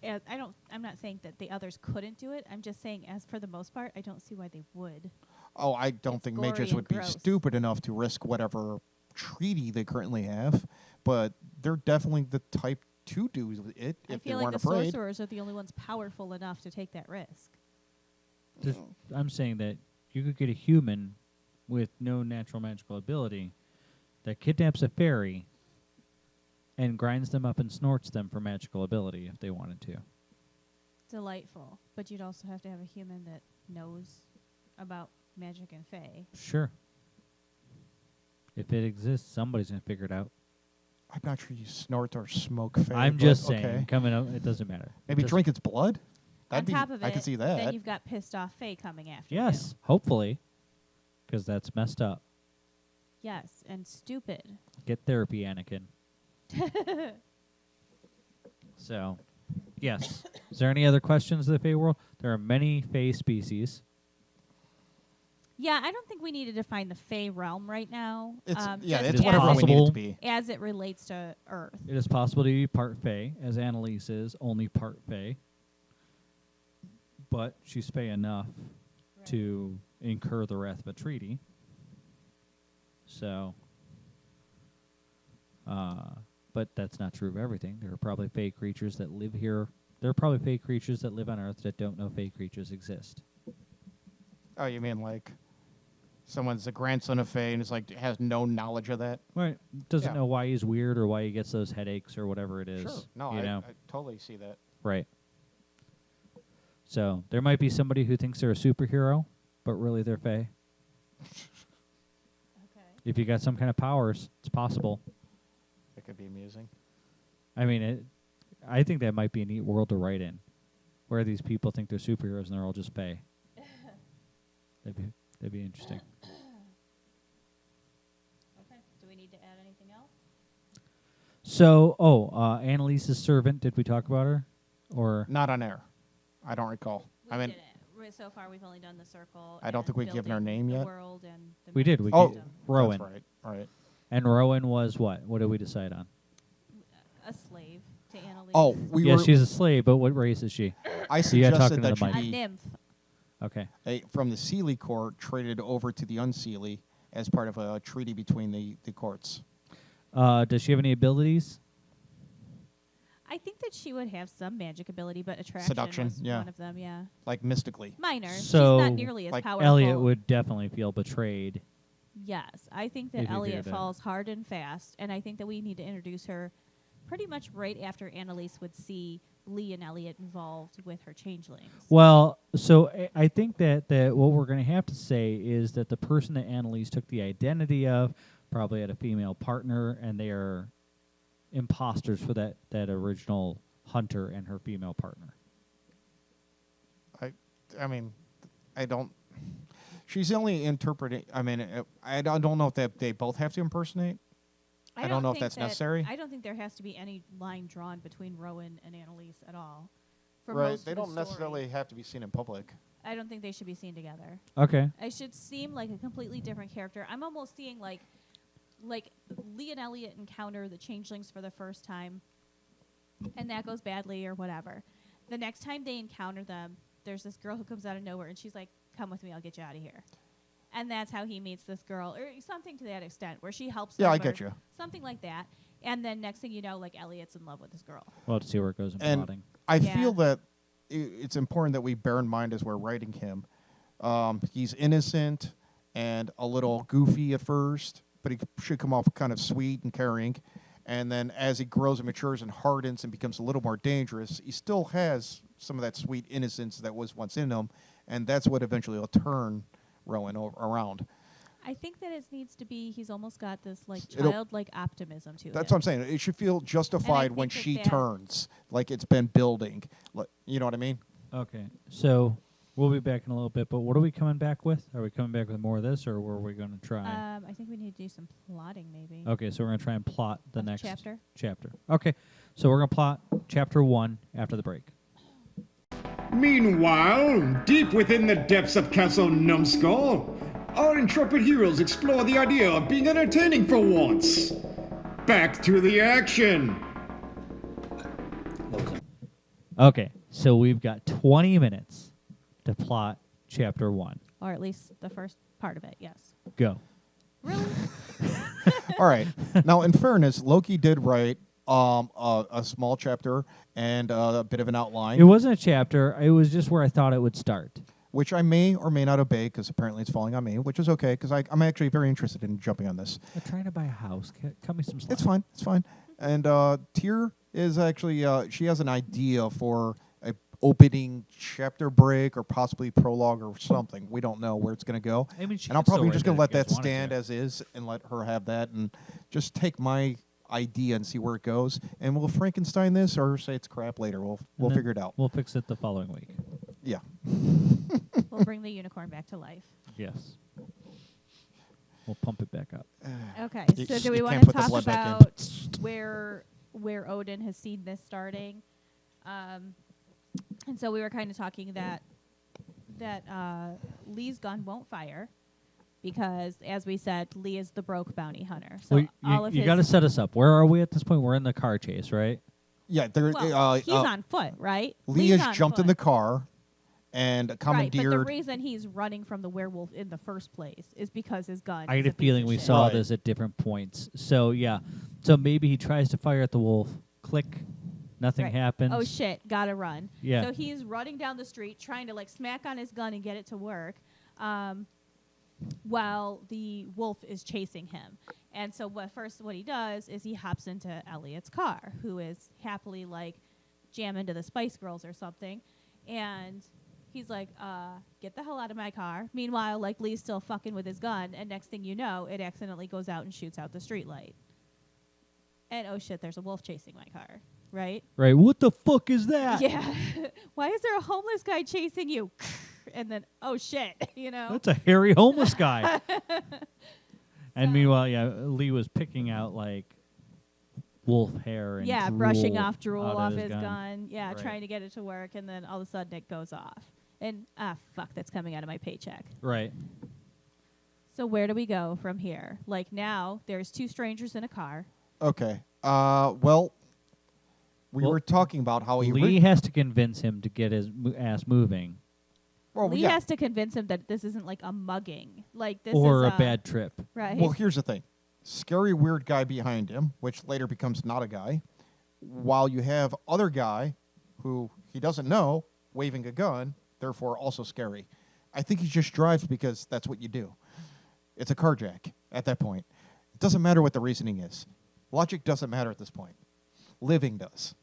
I'm not saying that the others couldn't do it. I'm just saying, as for the most part, I don't see why they would. Oh, I don't It's think gory mages and would be gross. stupid enough to risk whatever treaty they currently have, but they're definitely the type to do it I if they feel like weren't the afraid. sorcerers are the only ones powerful enough to take that risk. just, I'm saying that you could get a human with no natural magical ability that kidnaps a fairy and grinds them up and snorts them for magical ability if they wanted to. Delightful. But you'd also have to have a human that knows about magic and fae. Sure. If it exists, somebody's gonna figure it out. I'm not sure you snort or smoke. Fae, I'm but just saying, Okay. coming up, it doesn't matter. Maybe Just- drink its blood. On top of it, I can see that. then you've got pissed off fae coming after you. Yes, hopefully, because that's messed up. Yes, and stupid. Get therapy, Anakin. So, yes. Is there any other questions of the Fey world? There are many Fey species. Yeah, I don't think we need to define the fae realm right now. It's just it's is whatever we need it possible. to be. as it relates to Earth. It is possible to be part Fey, as Annalise is, only part Fey. But she's Fey enough to incur the wrath of a treaty. So, but that's not true of everything. There are probably Fey creatures that live here There are probably fey creatures that live on Earth that don't know fey creatures exist. Oh, you mean like someone's the grandson of Faye and is like has no knowledge of that? Right. Doesn't Yeah. know why he's weird or why he gets those headaches or whatever it is. Sure. No, you I know? totally see that. Right. So there might be somebody who thinks they're a superhero, but really they're fey. Okay. If you got some kind of powers, it's possible. That could be amusing. I mean, I think that might be a neat world to write in, where these people think they're superheroes and they're all just fey. That'd be interesting. Okay. Do we need to add anything else? So, Annalise's servant. Did we talk about her, or Not on air. I don't recall. I mean, didn't. So far, we've only done the circle. I don't and think we've given her building name the yet. World and the we did? magic We Oh, system. Rowan, that's right. All right. and Rowan was what? What did we decide on? A slave to Annalise. Oh, we Yeah, were. she's a slave, but what race is she? I You gotta talk suggested into that the she mic. A be nymph. Okay. from the Sealy court traded over to the Unsealy as part of a treaty between the courts. Does she have any abilities? I think that she would have some magic ability, but attraction Seduction, was yeah. one of them. Yeah, Like mystically. minor. So, She's not nearly as like powerful. Elliot would definitely feel betrayed. Yes, I think If that you Elliot figured that. falls hard and fast, and I think that we need to introduce her pretty much right after Annalise would see Lee and Elliot involved with her changelings. Well, so I think that what we're going to have to say is that the person that Annalise took the identity of probably had a female partner, and they are imposters for that original hunter and her female partner. I mean, I don't. She's only interpreting. I mean, I don't know if they both have to impersonate. I don't know if think that's that- necessary. I don't think there has to be any line drawn between Rowan and Annalise at all. For Right. most They of the don't story. necessarily have to be seen in public. I don't think they should be seen together. Okay. I should seem like a completely different character. I'm almost seeing like Lee and Elliot encounter the changelings for the first time, and that goes badly or whatever. The next time they encounter them, there's this girl who comes out of nowhere, and she's like, "Come with me, I'll get you out of here." And that's how he meets this girl, or something to that extent, where she helps him. Yeah, I or get you. Something like that. And then next thing you know, like Elliot's in love with this girl. We'll have to see where it goes in And plotting. I Yeah. feel that it's important that we bear in mind as we're writing him. He's innocent and a little goofy at first, but he should come off kind of sweet and caring. And then as he grows and matures and hardens and becomes a little more dangerous, he still has some of that sweet innocence that was once in him. And that's what eventually will turn Rowan around. I think that it needs to be, he's almost got this like It'll- childlike optimism to That's him. what I'm saying. It should feel justified when think that she that- turns, like it's been building. You know what I mean? Okay. So we'll be back in a little bit, but what are we coming back with? Are we coming back with more of this, or were we going to try? I think we need to do some plotting, maybe. Okay, so we're going to try and plot the Of the next chapter? Okay, so we're going to plot chapter 1 after the break. Meanwhile, deep within the depths of Castle Numbskull, our intrepid heroes explore the idea of being entertaining for once. Back to the action! Okay, so we've got 20 minutes to plot chapter 1. Or at least the first part of it, yes. Go. Really? All right. Now, in fairness, Loki did write a small chapter and a bit of an outline, It wasn't a chapter, it was just where I thought it would start. which I may or may not obey because apparently it's falling on me, which is okay because I'm actually very interested in jumping on this. I'm trying to buy a house. Cut me some slack. It's fine. It's fine. And Tyr is actually, she has an idea for a opening chapter break or possibly prologue or something. We don't know where it's going to go. I mean, she And I'm can still probably write just it going if to let you that guys wanted stand to. as is and let her have that and just take my idea and see where it goes. And we'll Frankenstein this or say it's crap later. We'll And then figure it out. We'll fix it the following week. Yeah. We'll bring the unicorn back to life. Yes. We'll pump it back up. Okay, You so just- do we you want can't to put the talk blood back in. about where Odin has seen this starting? And so we were kind of talking that Lee's gun won't fire because, as we said, Lee is the broke bounty hunter. So Well, all of you his got to set us up. Where are we at this point? We're in the car chase, right? Yeah. There, well, he's on foot, right? Lee Lee's has on jumped in foot. the car and Right, but the commandeered. reason he's running from the werewolf in the first place is because his gun. I is get a piece feeling of we shit. saw Right. this at different points. So, yeah. So maybe he tries to fire at the wolf. Click. Nothing Right. happens. Oh shit, gotta run. Yeah. So he's running down the street trying to like smack on his gun and get it to work, while the wolf is chasing him. And so what he does is he hops into Elliot's car, who is happily like jamming to the Spice Girls or something, and he's like, get the hell out of my car. Meanwhile, like Lee's still fucking with his gun, and next thing you know, it accidentally goes out and shoots out the streetlight. And oh shit, there's a wolf chasing my car. Right? Right. What the fuck is that? Yeah. Why is there a homeless guy chasing you? And then, oh shit, That's a hairy homeless guy. And meanwhile, yeah, Lee was picking out like wolf hair and yeah, drool brushing off drool out of off his gun. Yeah, Right. trying to get it to work, and then all of a sudden it goes off. And fuck, that's coming out of my paycheck. Right. So where do we go from here? Like now, there's two strangers in a car. Okay. Well, we Well, were talking about how he... Lee has to convince him to get his ass moving, well, Lee yeah. has to convince him that this isn't like a mugging. Like this or is a bad trip. right. Well, here's the thing. Scary, weird guy behind him, which later becomes not a guy, while you have other guy who he doesn't know waving a gun, therefore also scary. I think he just drives because that's what you do. It's a carjack at that point. It doesn't matter what the reasoning is. Logic doesn't matter at this point. Living does.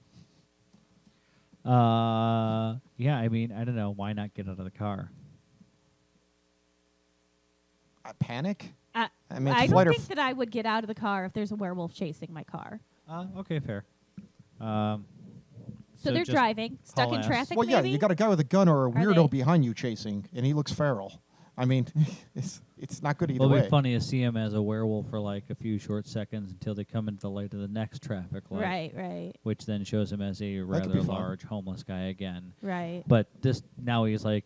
Yeah, I mean, I don't know. Why not get out of the car? Panic? I mean, it's don't flight or think that I would get out of the car if there's a werewolf chasing my car. Okay, fair. So they're just driving, stuck haul in ass. traffic. Well, yeah, maybe? you got a guy with a gun or a Are weirdo they- behind you chasing, and he looks feral. I mean, it's not good either It'll way. be funny to see him as a werewolf for like a few short seconds until they come into the light of the next traffic light. Right. Which then shows him as a could rather be fun. large homeless guy again. Right. But this now he's like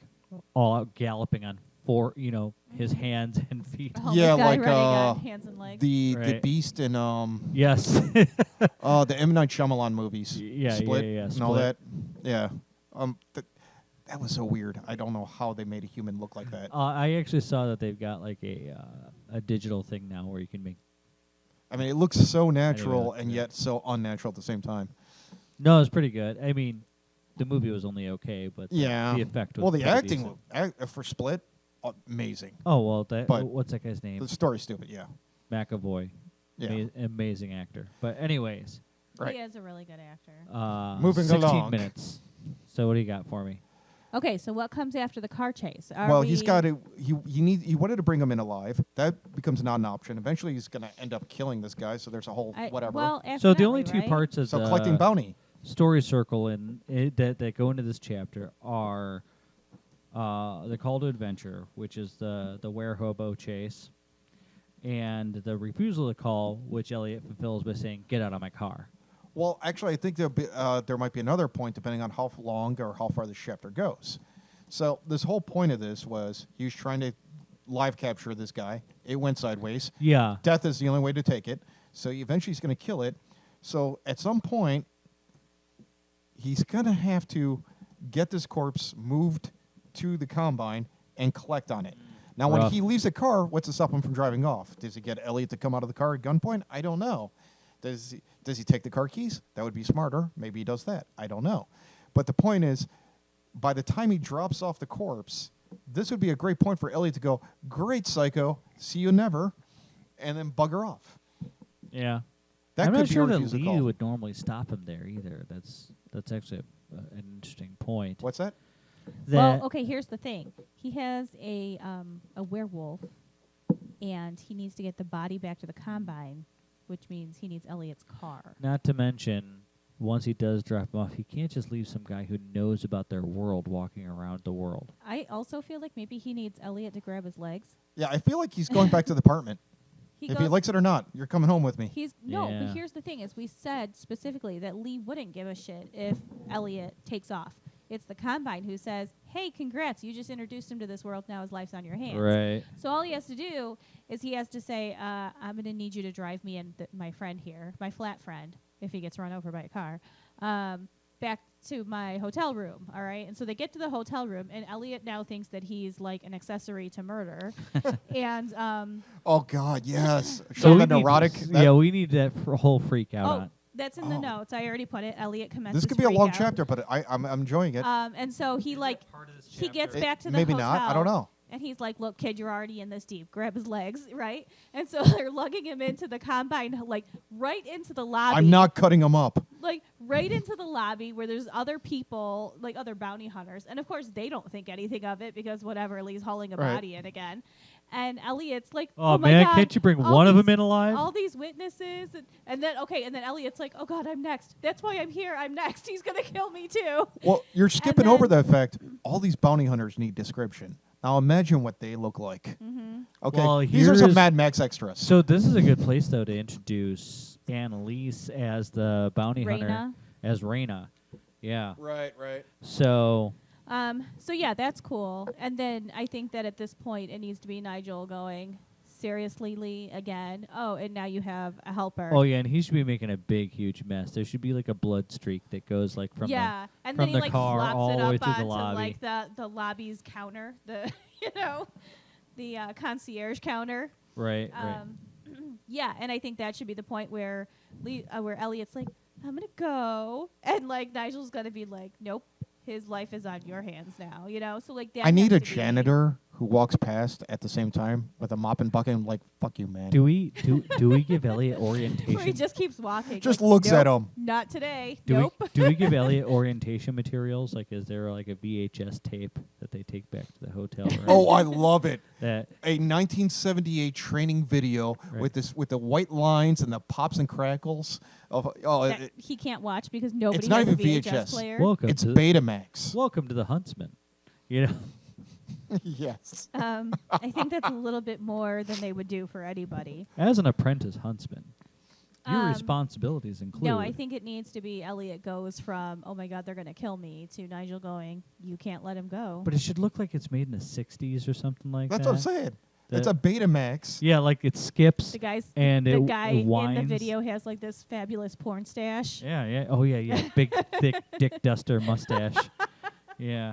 all out galloping on four, his hands and feet. A homeless Yeah, guy like, running on hands and legs. the Right. Beast in Yes. the M. Night Shyamalan movies. Yeah, Split yeah, and all Split. that. Yeah. That was so weird. I don't know how they made a human look like that. I actually saw that they've got like a digital thing now where you can make. I mean, it looks so natural that's and good. yet so unnatural at the same time. No, it's pretty good. I mean, the movie was only okay, but Yeah. the effect was Well, the pretty acting decent. for Split, amazing. Oh well, But- what's that guy's name? The story's stupid, yeah. McAvoy. Yeah. Amazing actor. But anyways, Right. He is a really good actor. Moving 16 along. minutes. So what do you got for me? Okay, so what comes after the car chase? Well, he's got to. He wanted to bring him in alive. That becomes not an option. Eventually, he's going to end up killing this guy. So there's a whole whatever. Well, So the only accidentally, two right? parts of so the collecting bounty. story circle that go into this chapter are the call to adventure, which is the were-hobo chase, and the refusal to call, which Elliot fulfills by saying, "Get out of my car." Well, actually, I think there might be another point depending on how long or how far the chapter goes. So this whole point of this was he was trying to live capture this guy. It went sideways. Yeah. Death is the only way to take it. So eventually he's going to kill it. So at some point, he's going to have to get this corpse moved to the combine and collect on it. Now, when Rough. he leaves the car, what's to stop him from driving off? Does he get Elliot to come out of the car at gunpoint? I don't know. Does he take the car keys? That would be smarter. Maybe he does that. I don't know. But the point is, by the time he drops off the corpse, this would be a great point for Elliot to go, "Great, psycho. See you never," and then bugger off. Yeah. That I'm could not be sure a that refusal Lee call. would normally stop him there either. That's actually an interesting point. What's that? Well, okay, here's the thing. He has a werewolf, and he needs to get the body back to the combine, which means he needs Elliot's car. Not to mention, once he does drop him off, he can't just leave some guy who knows about their world walking around the world. I also feel like maybe he needs Elliot to grab his legs. Yeah, I feel like he's going back to the apartment. If he likes it or not, you're coming home with me. No, Yeah. but here's the thing: is we said specifically that Lee wouldn't give a shit if Elliot takes off. It's the combine who says, "Hey, congrats! You just introduced him to this world. Now his life's on your hands." Right. So all he has to do is he has to say, "I'm going to need you to drive me and my friend here, my flat friend, if he gets run over by a car, back to my hotel room." All right. And so they get to the hotel room, and Elliot now thinks that he's like an accessory to murder, and Oh God, yes. So Show we the need- neurotic. yeah, we need that whole freak out oh, on. That's in the notes. I already put it. Elliot commences. This could be a long freak out. chapter, but I'm enjoying it. And so he he gets back to the Maybe hotel. not. I don't know. And he's like, "Look, kid, you're already in this deep. Grab his legs, right?" And so they're lugging him into the combine, like right into the lobby. I'm not cutting him up. Like right into the lobby where there's other people, like other bounty hunters, and of course they don't think anything of it because whatever, Lee's hauling a Right. body in again. And Elliot's like, Oh, my man, God, can't you bring all one of these- them in alive? All these witnesses, and then Elliot's like, "Oh God, I'm next. That's why I'm here. I'm next. He's gonna kill me too." Well, you're skipping over then- the fact all these bounty hunters need description. Now imagine what they look like. Mm-hmm. Okay, Well, these are some here's- Mad Max extras. So this is a good place, though, to introduce Annalise as the bounty hunter. Raina. As Raina. Yeah. Right. So So yeah, that's cool. And then I think that at this point it needs to be Nigel going, "Seriously, Lee, again? Oh, and now you have a helper." Oh yeah, and he should be making a big, huge mess. There should be like a blood streak that goes like from yeah, and from then he the like car flops all it the way up through the onto lobby. like the lobby's counter, the the concierge counter. right. Yeah, and I think that should be the point where where Elliot's like, "I'm gonna go," and like Nigel's gonna be like, "Nope, his life is on your hands now," So like that. I need a has to be- janitor who walks past at the same time with a mop and bucket and like, "Fuck you, man." Do we give Elliot Where he orientation? just keeps walking. Just like, looks at "Nope, him. Not today. Do Nope. we do we give Elliot orientation materials? Like, is there like a VHS tape that they take back to the hotel room? Oh, I love it. that A 1978 training video Right. with the white lines and the pops and crackles of That he can't watch because nobody not has even a VHS, VHS. player. welcome it's to Betamax. welcome to the Huntsman. You know. Yes. I think that's a little bit more than they would do for anybody. As an apprentice huntsman, your Um, responsibilities include. No, I think it needs to be Elliot goes from, "Oh my God, they're going to kill me," to Nigel going, "You can't let him go." But it should look like it's made in the '60s or something like That's that. what I'm saying. It's The- a Betamax. Yeah, like it skips. the guys, and the it guy in the winds. video has like this fabulous porn stash. Yeah, yeah. Oh, yeah. Big, thick Dick Duster mustache. Yeah.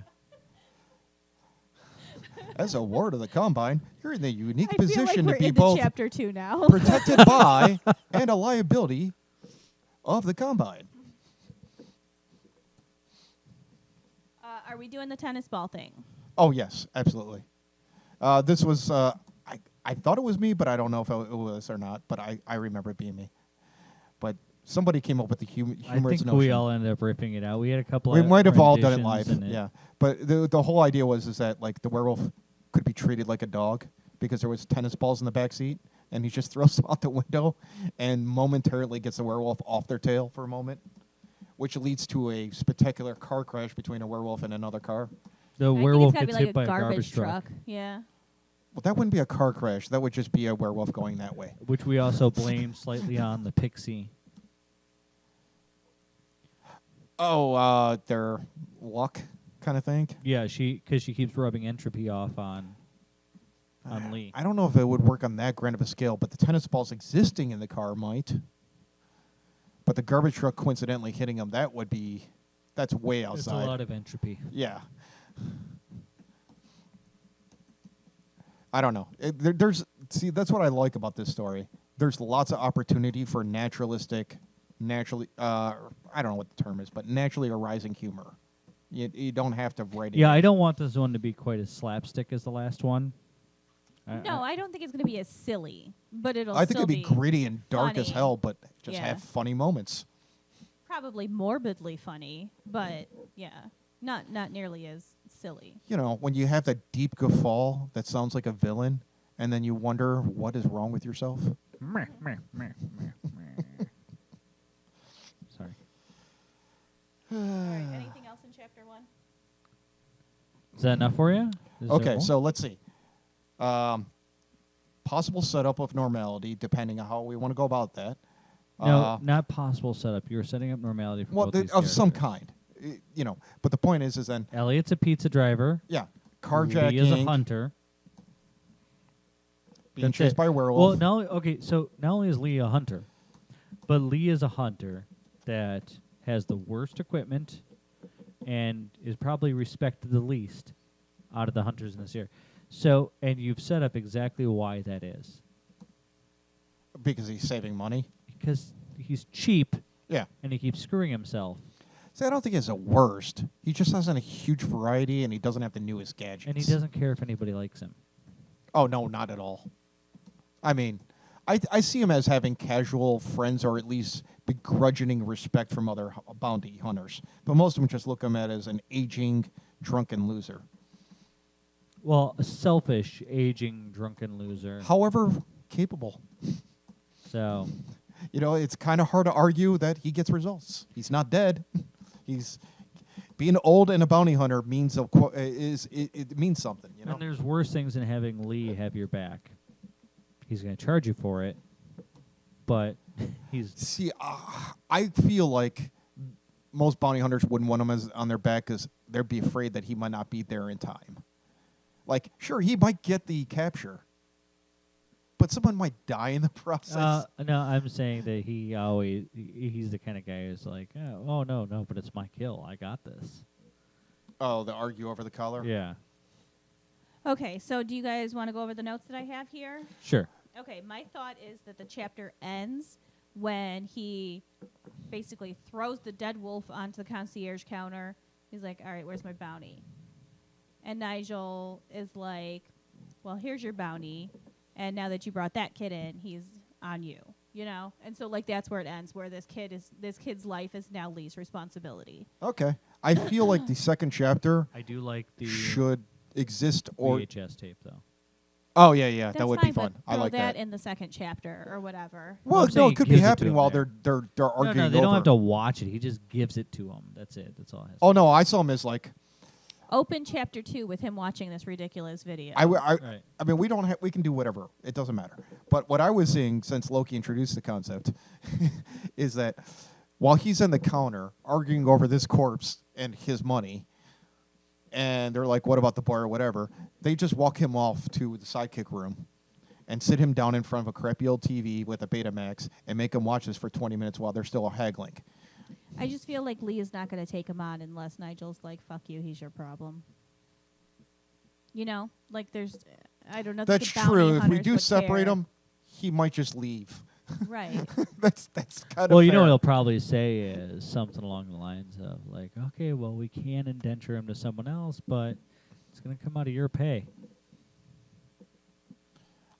As a ward of the Combine, you're in the unique I feel like position we're to be into both chapter 2 now. protected by and a liability of the Combine. Are we doing the tennis ball thing? Oh, yes, absolutely. This was, I thought it was me, but I don't know if it was or not, but I remember it being me. But somebody came up with the humorous I think notion. we all ended up ripping it out. We had a couple We of might have all done it live, renditions and yeah. But the whole idea is that like the werewolf could be treated like a dog because there was tennis balls in the back seat, and he just throws them out the window and momentarily gets the werewolf off their tail for a moment, which leads to a spectacular car crash between a werewolf and another car. The I think werewolf it's gotta gets be like hit by a a garbage truck. Yeah. Well, that wouldn't be a car crash. That would just be a werewolf going that way. which we also blame slightly on the pixie. Oh, their luck kind of thing. Yeah, because she keeps rubbing entropy off on Lee. I don't know if it would work on that grand of a scale, but the tennis balls existing in the car might. But the garbage truck coincidentally hitting him, that's way outside. It's a lot of entropy. Yeah. I don't know. See, that's what I like about this story. There's lots of opportunity for naturally, I don't know what the term is, but naturally arising humor. You don't have to write it. Yeah, I don't want this one to be quite as slapstick as the last one. No, I don't think it's going to be as silly, but it'll I think still it'd be gritty and dark as funny. hell, but just Yeah. have funny moments. Probably morbidly funny, but yeah, not nearly as silly. You know, when you have that deep guffaw that sounds like a villain, and then you wonder what is wrong with yourself. Sorry. All right, anything else in chapter 1? Is that enough for you? Is there Okay, more? so let's see. Possible setup of normality, depending on how we want to go about that. No, not possible setup. You're setting up normality for Well, both these of some characters. kind. But the point is then, Elliot's a pizza driver. yeah, Lee carjacking, is a hunter. being That's chased it. by a werewolf. Well, so not only is Lee a hunter, but Lee is a hunter that has the worst equipment and is probably respected the least out of the hunters in this area. So, and you've set up exactly why that is. Because he's saving money. Because he's cheap Yeah. and he keeps screwing himself. See, I don't think it's the worst. He just has a huge variety, and he doesn't have the newest gadgets. And he doesn't care if anybody likes him. Oh, no, not at all. I mean, I see him as having casual friends or at least begrudging respect from other bounty hunters. But most of them just look at him as an aging, drunken loser. Well, a selfish, aging, drunken loser. However, capable. So, You know, it's kind of hard to argue that he gets results. He's not dead. He's being old and a bounty hunter means it means something. You know. and there's worse things than having Lee have your back. He's going to charge you for it, but he's See, I feel like most bounty hunters wouldn't want him on their back because they'd be afraid that he might not be there in time. Like, sure, he might get the capture, but someone might die in the process. no, I'm saying that he's the kind of guy who's like, oh no, but it's my kill. I got this. Oh, the argue over the collar? Yeah, Okay, so do you guys want to go over the notes that I have here? sure. Okay, my thought is that the chapter ends when he basically throws the dead wolf onto the concierge counter. He's like, all right, where's my bounty? And Nigel is like, well, here's your bounty. And now that you brought that kid in, he's on you, you know? And so, like, that's where it ends, where this kid's life is now Lee's responsibility. Okay. I feel like the second chapter I do like the should exist or... VHS tape though. Oh, yeah, That's that would fine, be fun. but I throw like that. in the second chapter or whatever. Well, I'm no, saying it could he be gives it to happening him while there. they're arguing No, they don't over. have to watch it. He just gives it to them. That's it. That's all it has. Oh, no, I saw him as like... Open chapter 2 with him watching this ridiculous video. I Right. mean, we can do whatever. It doesn't matter. But what I was seeing since Loki introduced the concept is that while he's in the counter arguing over this corpse and his money, and they're like, what about the bar or whatever, they just walk him off to the sidekick room and sit him down in front of a crappy old TV with a Betamax and make him watch this for 20 minutes while they're still haggling. I just feel like Lee is not going to take him on unless Nigel's like, fuck you, he's your problem. You know? Like, there's, I don't know. if That's the bounty true. If we hunters do would separate care. him, he might just leave. Right. that's kind of Well, you know fair. what he'll probably say is something along the lines of like, okay, well, we can indenture him to someone else, but it's going to come out of your pay.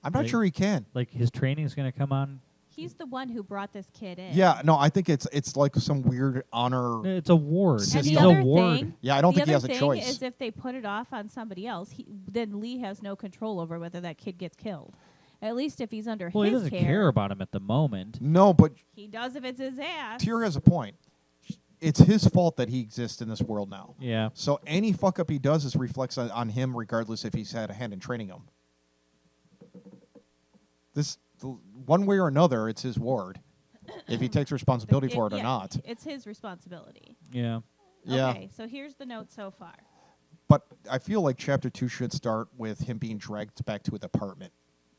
I'm not Right. sure he can. Like his training is going to come on. He's the one who brought this kid in. Yeah, no, I think it's like some weird honor. It's a ward. And System. the He's a other ward. thing, Yeah, I don't the think he has other a thing choice. is if they put it off on somebody else, then Lee has no control over whether that kid gets killed. At least if he's under Well, he his doesn't care. care about him at the moment. No, but He does if it's his ass. Tyr has a point. It's his fault that he exists in this world now. Yeah. So any fuck up he does is reflects on him, regardless if he's had a hand in training him. One way or another, it's his ward. If he takes responsibility for it or yeah, not. It's his responsibility. Yeah. Yeah. Okay, so here's the note so far. But I feel like chapter 2 should start with him being dragged back to his apartment.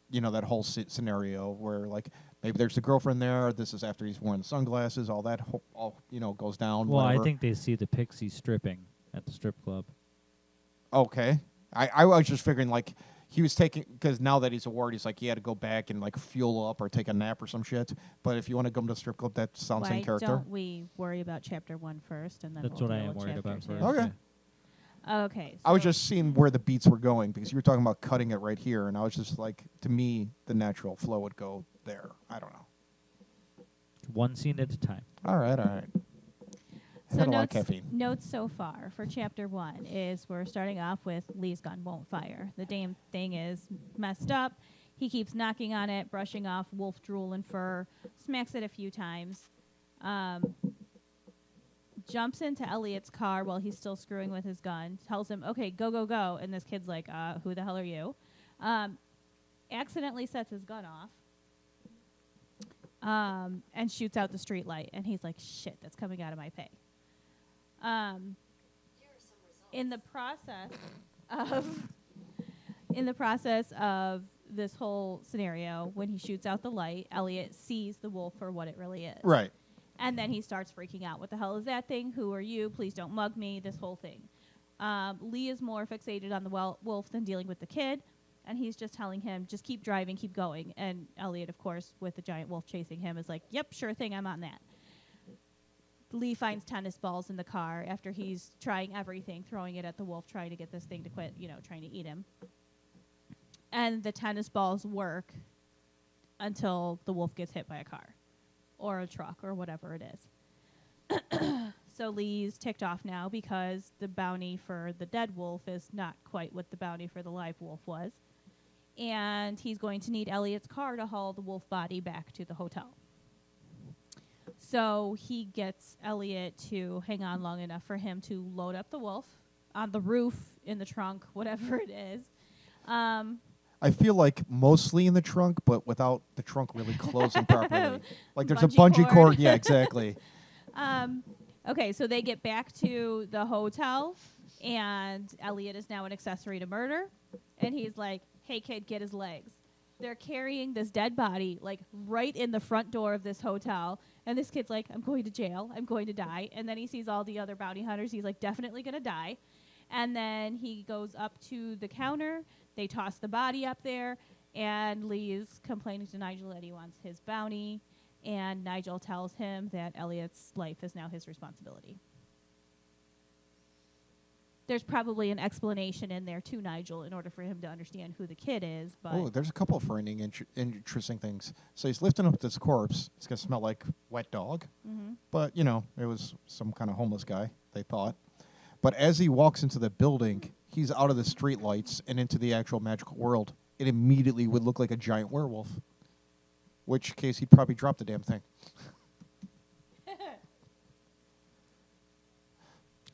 You know, that whole scenario where, like, maybe there's a girlfriend there. This is after he's wearing the sunglasses. All that, goes down. Well, whatever. I think they see the pixie stripping at the strip club. Okay. I was just figuring, like, he was taking, because now that he's a ward, he's like, he had to go back and, like, fuel up or take a nap or some shit. But if you want to go to the strip club, that sounds Why in character. don't we worry about chapter 1 first, and then That's we'll what I deal am with worried chapter about 2. first. Okay. yeah. Okay. I was so- just seeing where the beats were going, because you were talking about cutting it right here, and I was just like, to me, the natural flow would go there. I don't know. One scene at a time. All right. So Had a lot of caffeine. notes so far for chapter 1 is we're starting off with Lee's gun won't fire. The damn thing is messed up. He keeps knocking on it, brushing off wolf drool and fur, smacks it a few times, jumps into Elliot's car while he's still screwing with his gun, tells him, okay, go, go, go. And this kid's like, who the hell are you? Accidentally sets his gun off and shoots out the street light. And he's like, shit, that's coming out of my pay. In the process of this whole scenario, when he shoots out the light, Elliot sees the wolf for what it really is. Right. And then he starts freaking out. What the hell is that thing? Who are you? Please don't mug me. This whole thing. Lee is more fixated on the wolf than dealing with the kid. And he's just telling him, just keep driving, keep going. And Elliot, of course, with the giant wolf chasing him, is like, yep, sure thing, I'm on that. Lee finds tennis balls in the car after he's trying everything, throwing it at the wolf, trying to get this thing to quit, trying to eat him. And the tennis balls work until the wolf gets hit by a car or a truck or whatever it is. So Lee's ticked off now because the bounty for the dead wolf is not quite what the bounty for the live wolf was. And he's going to need Elliot's car to haul the wolf body back to the hotel. So he gets Elliot to hang on long enough for him to load up the wolf on the roof, in the trunk, whatever it is. I feel like mostly in the trunk, but without the trunk really closing properly. Like there's a Bungee bungee cord. Yeah, exactly. Okay, so they get back to the hotel, and Elliot is now an accessory to murder. And he's like, hey, kid, get his legs. They're carrying this dead body, like, right in the front door of this hotel. And this kid's like, I'm going to jail. I'm going to die. And then he sees all the other bounty hunters. He's like, definitely going to die. And then he goes up to the counter. They toss the body up there. And Lee is complaining to Nigel that he wants his bounty. And Nigel tells him that Elliot's life is now his responsibility. There's probably an explanation in there to Nigel in order for him to understand who the kid is. But Oh, there's a couple of finding interesting things. So he's lifting up this corpse. It's going to smell like wet dog. Mm-hmm. But, it was some kind of homeless guy, they thought. But as he walks into the building, he's out of the street lights and into the actual magical world. It immediately would look like a giant werewolf. Which case he'd probably drop the damn thing.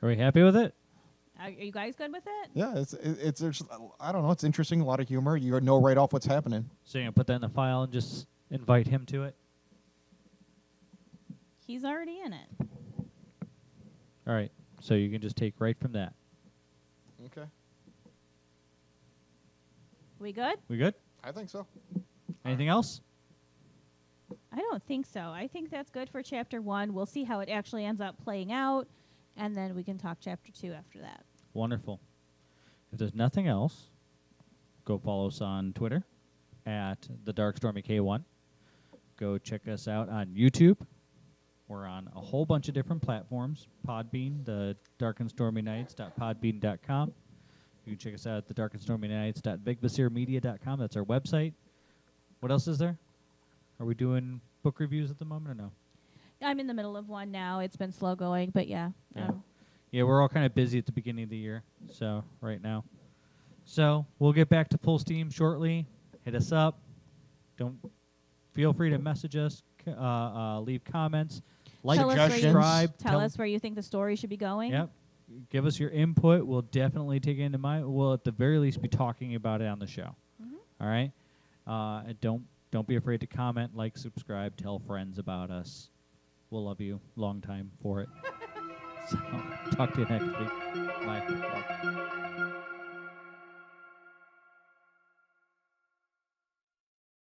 Are we happy with it? Are you guys good with it? Yeah, it's there's, I don't know, it's interesting, a lot of humor. You know right off what's happening. So you're going to put that in the file and just invite him to it? He's already in it. All right. So you can just take right from that. Okay. We good? We good? I think so. Anything else? I don't think so. I think that's good for chapter 1. We'll see how it actually ends up playing out, and then we can talk chapter 2 after that. Wonderful. If there's nothing else, go follow us on Twitter at the Dark Stormy K1. Go check us out on YouTube. We're on a whole bunch of different platforms. Podbean, the darkandstormynights.podbean.com. You can check us out at the darkandstormynights.vigbasirmedia.com. That's our website. What else is there? Are we doing book reviews at the moment or no? I'm in the middle of one now. It's been slow going, but yeah. Yeah, we're all kind of busy at the beginning of the year, so right now. So we'll get back to full steam shortly. Hit us up. Feel free to message us, leave comments, subscribe. Tell us where you think the story should be going. Yep. Give us your input. We'll definitely take it into mind. We'll at the very least be talking about it on the show. Mm-hmm. All right. And don't be afraid to comment, like, subscribe, tell friends about us. We'll love you long time for it. So talk to you next week. Bye.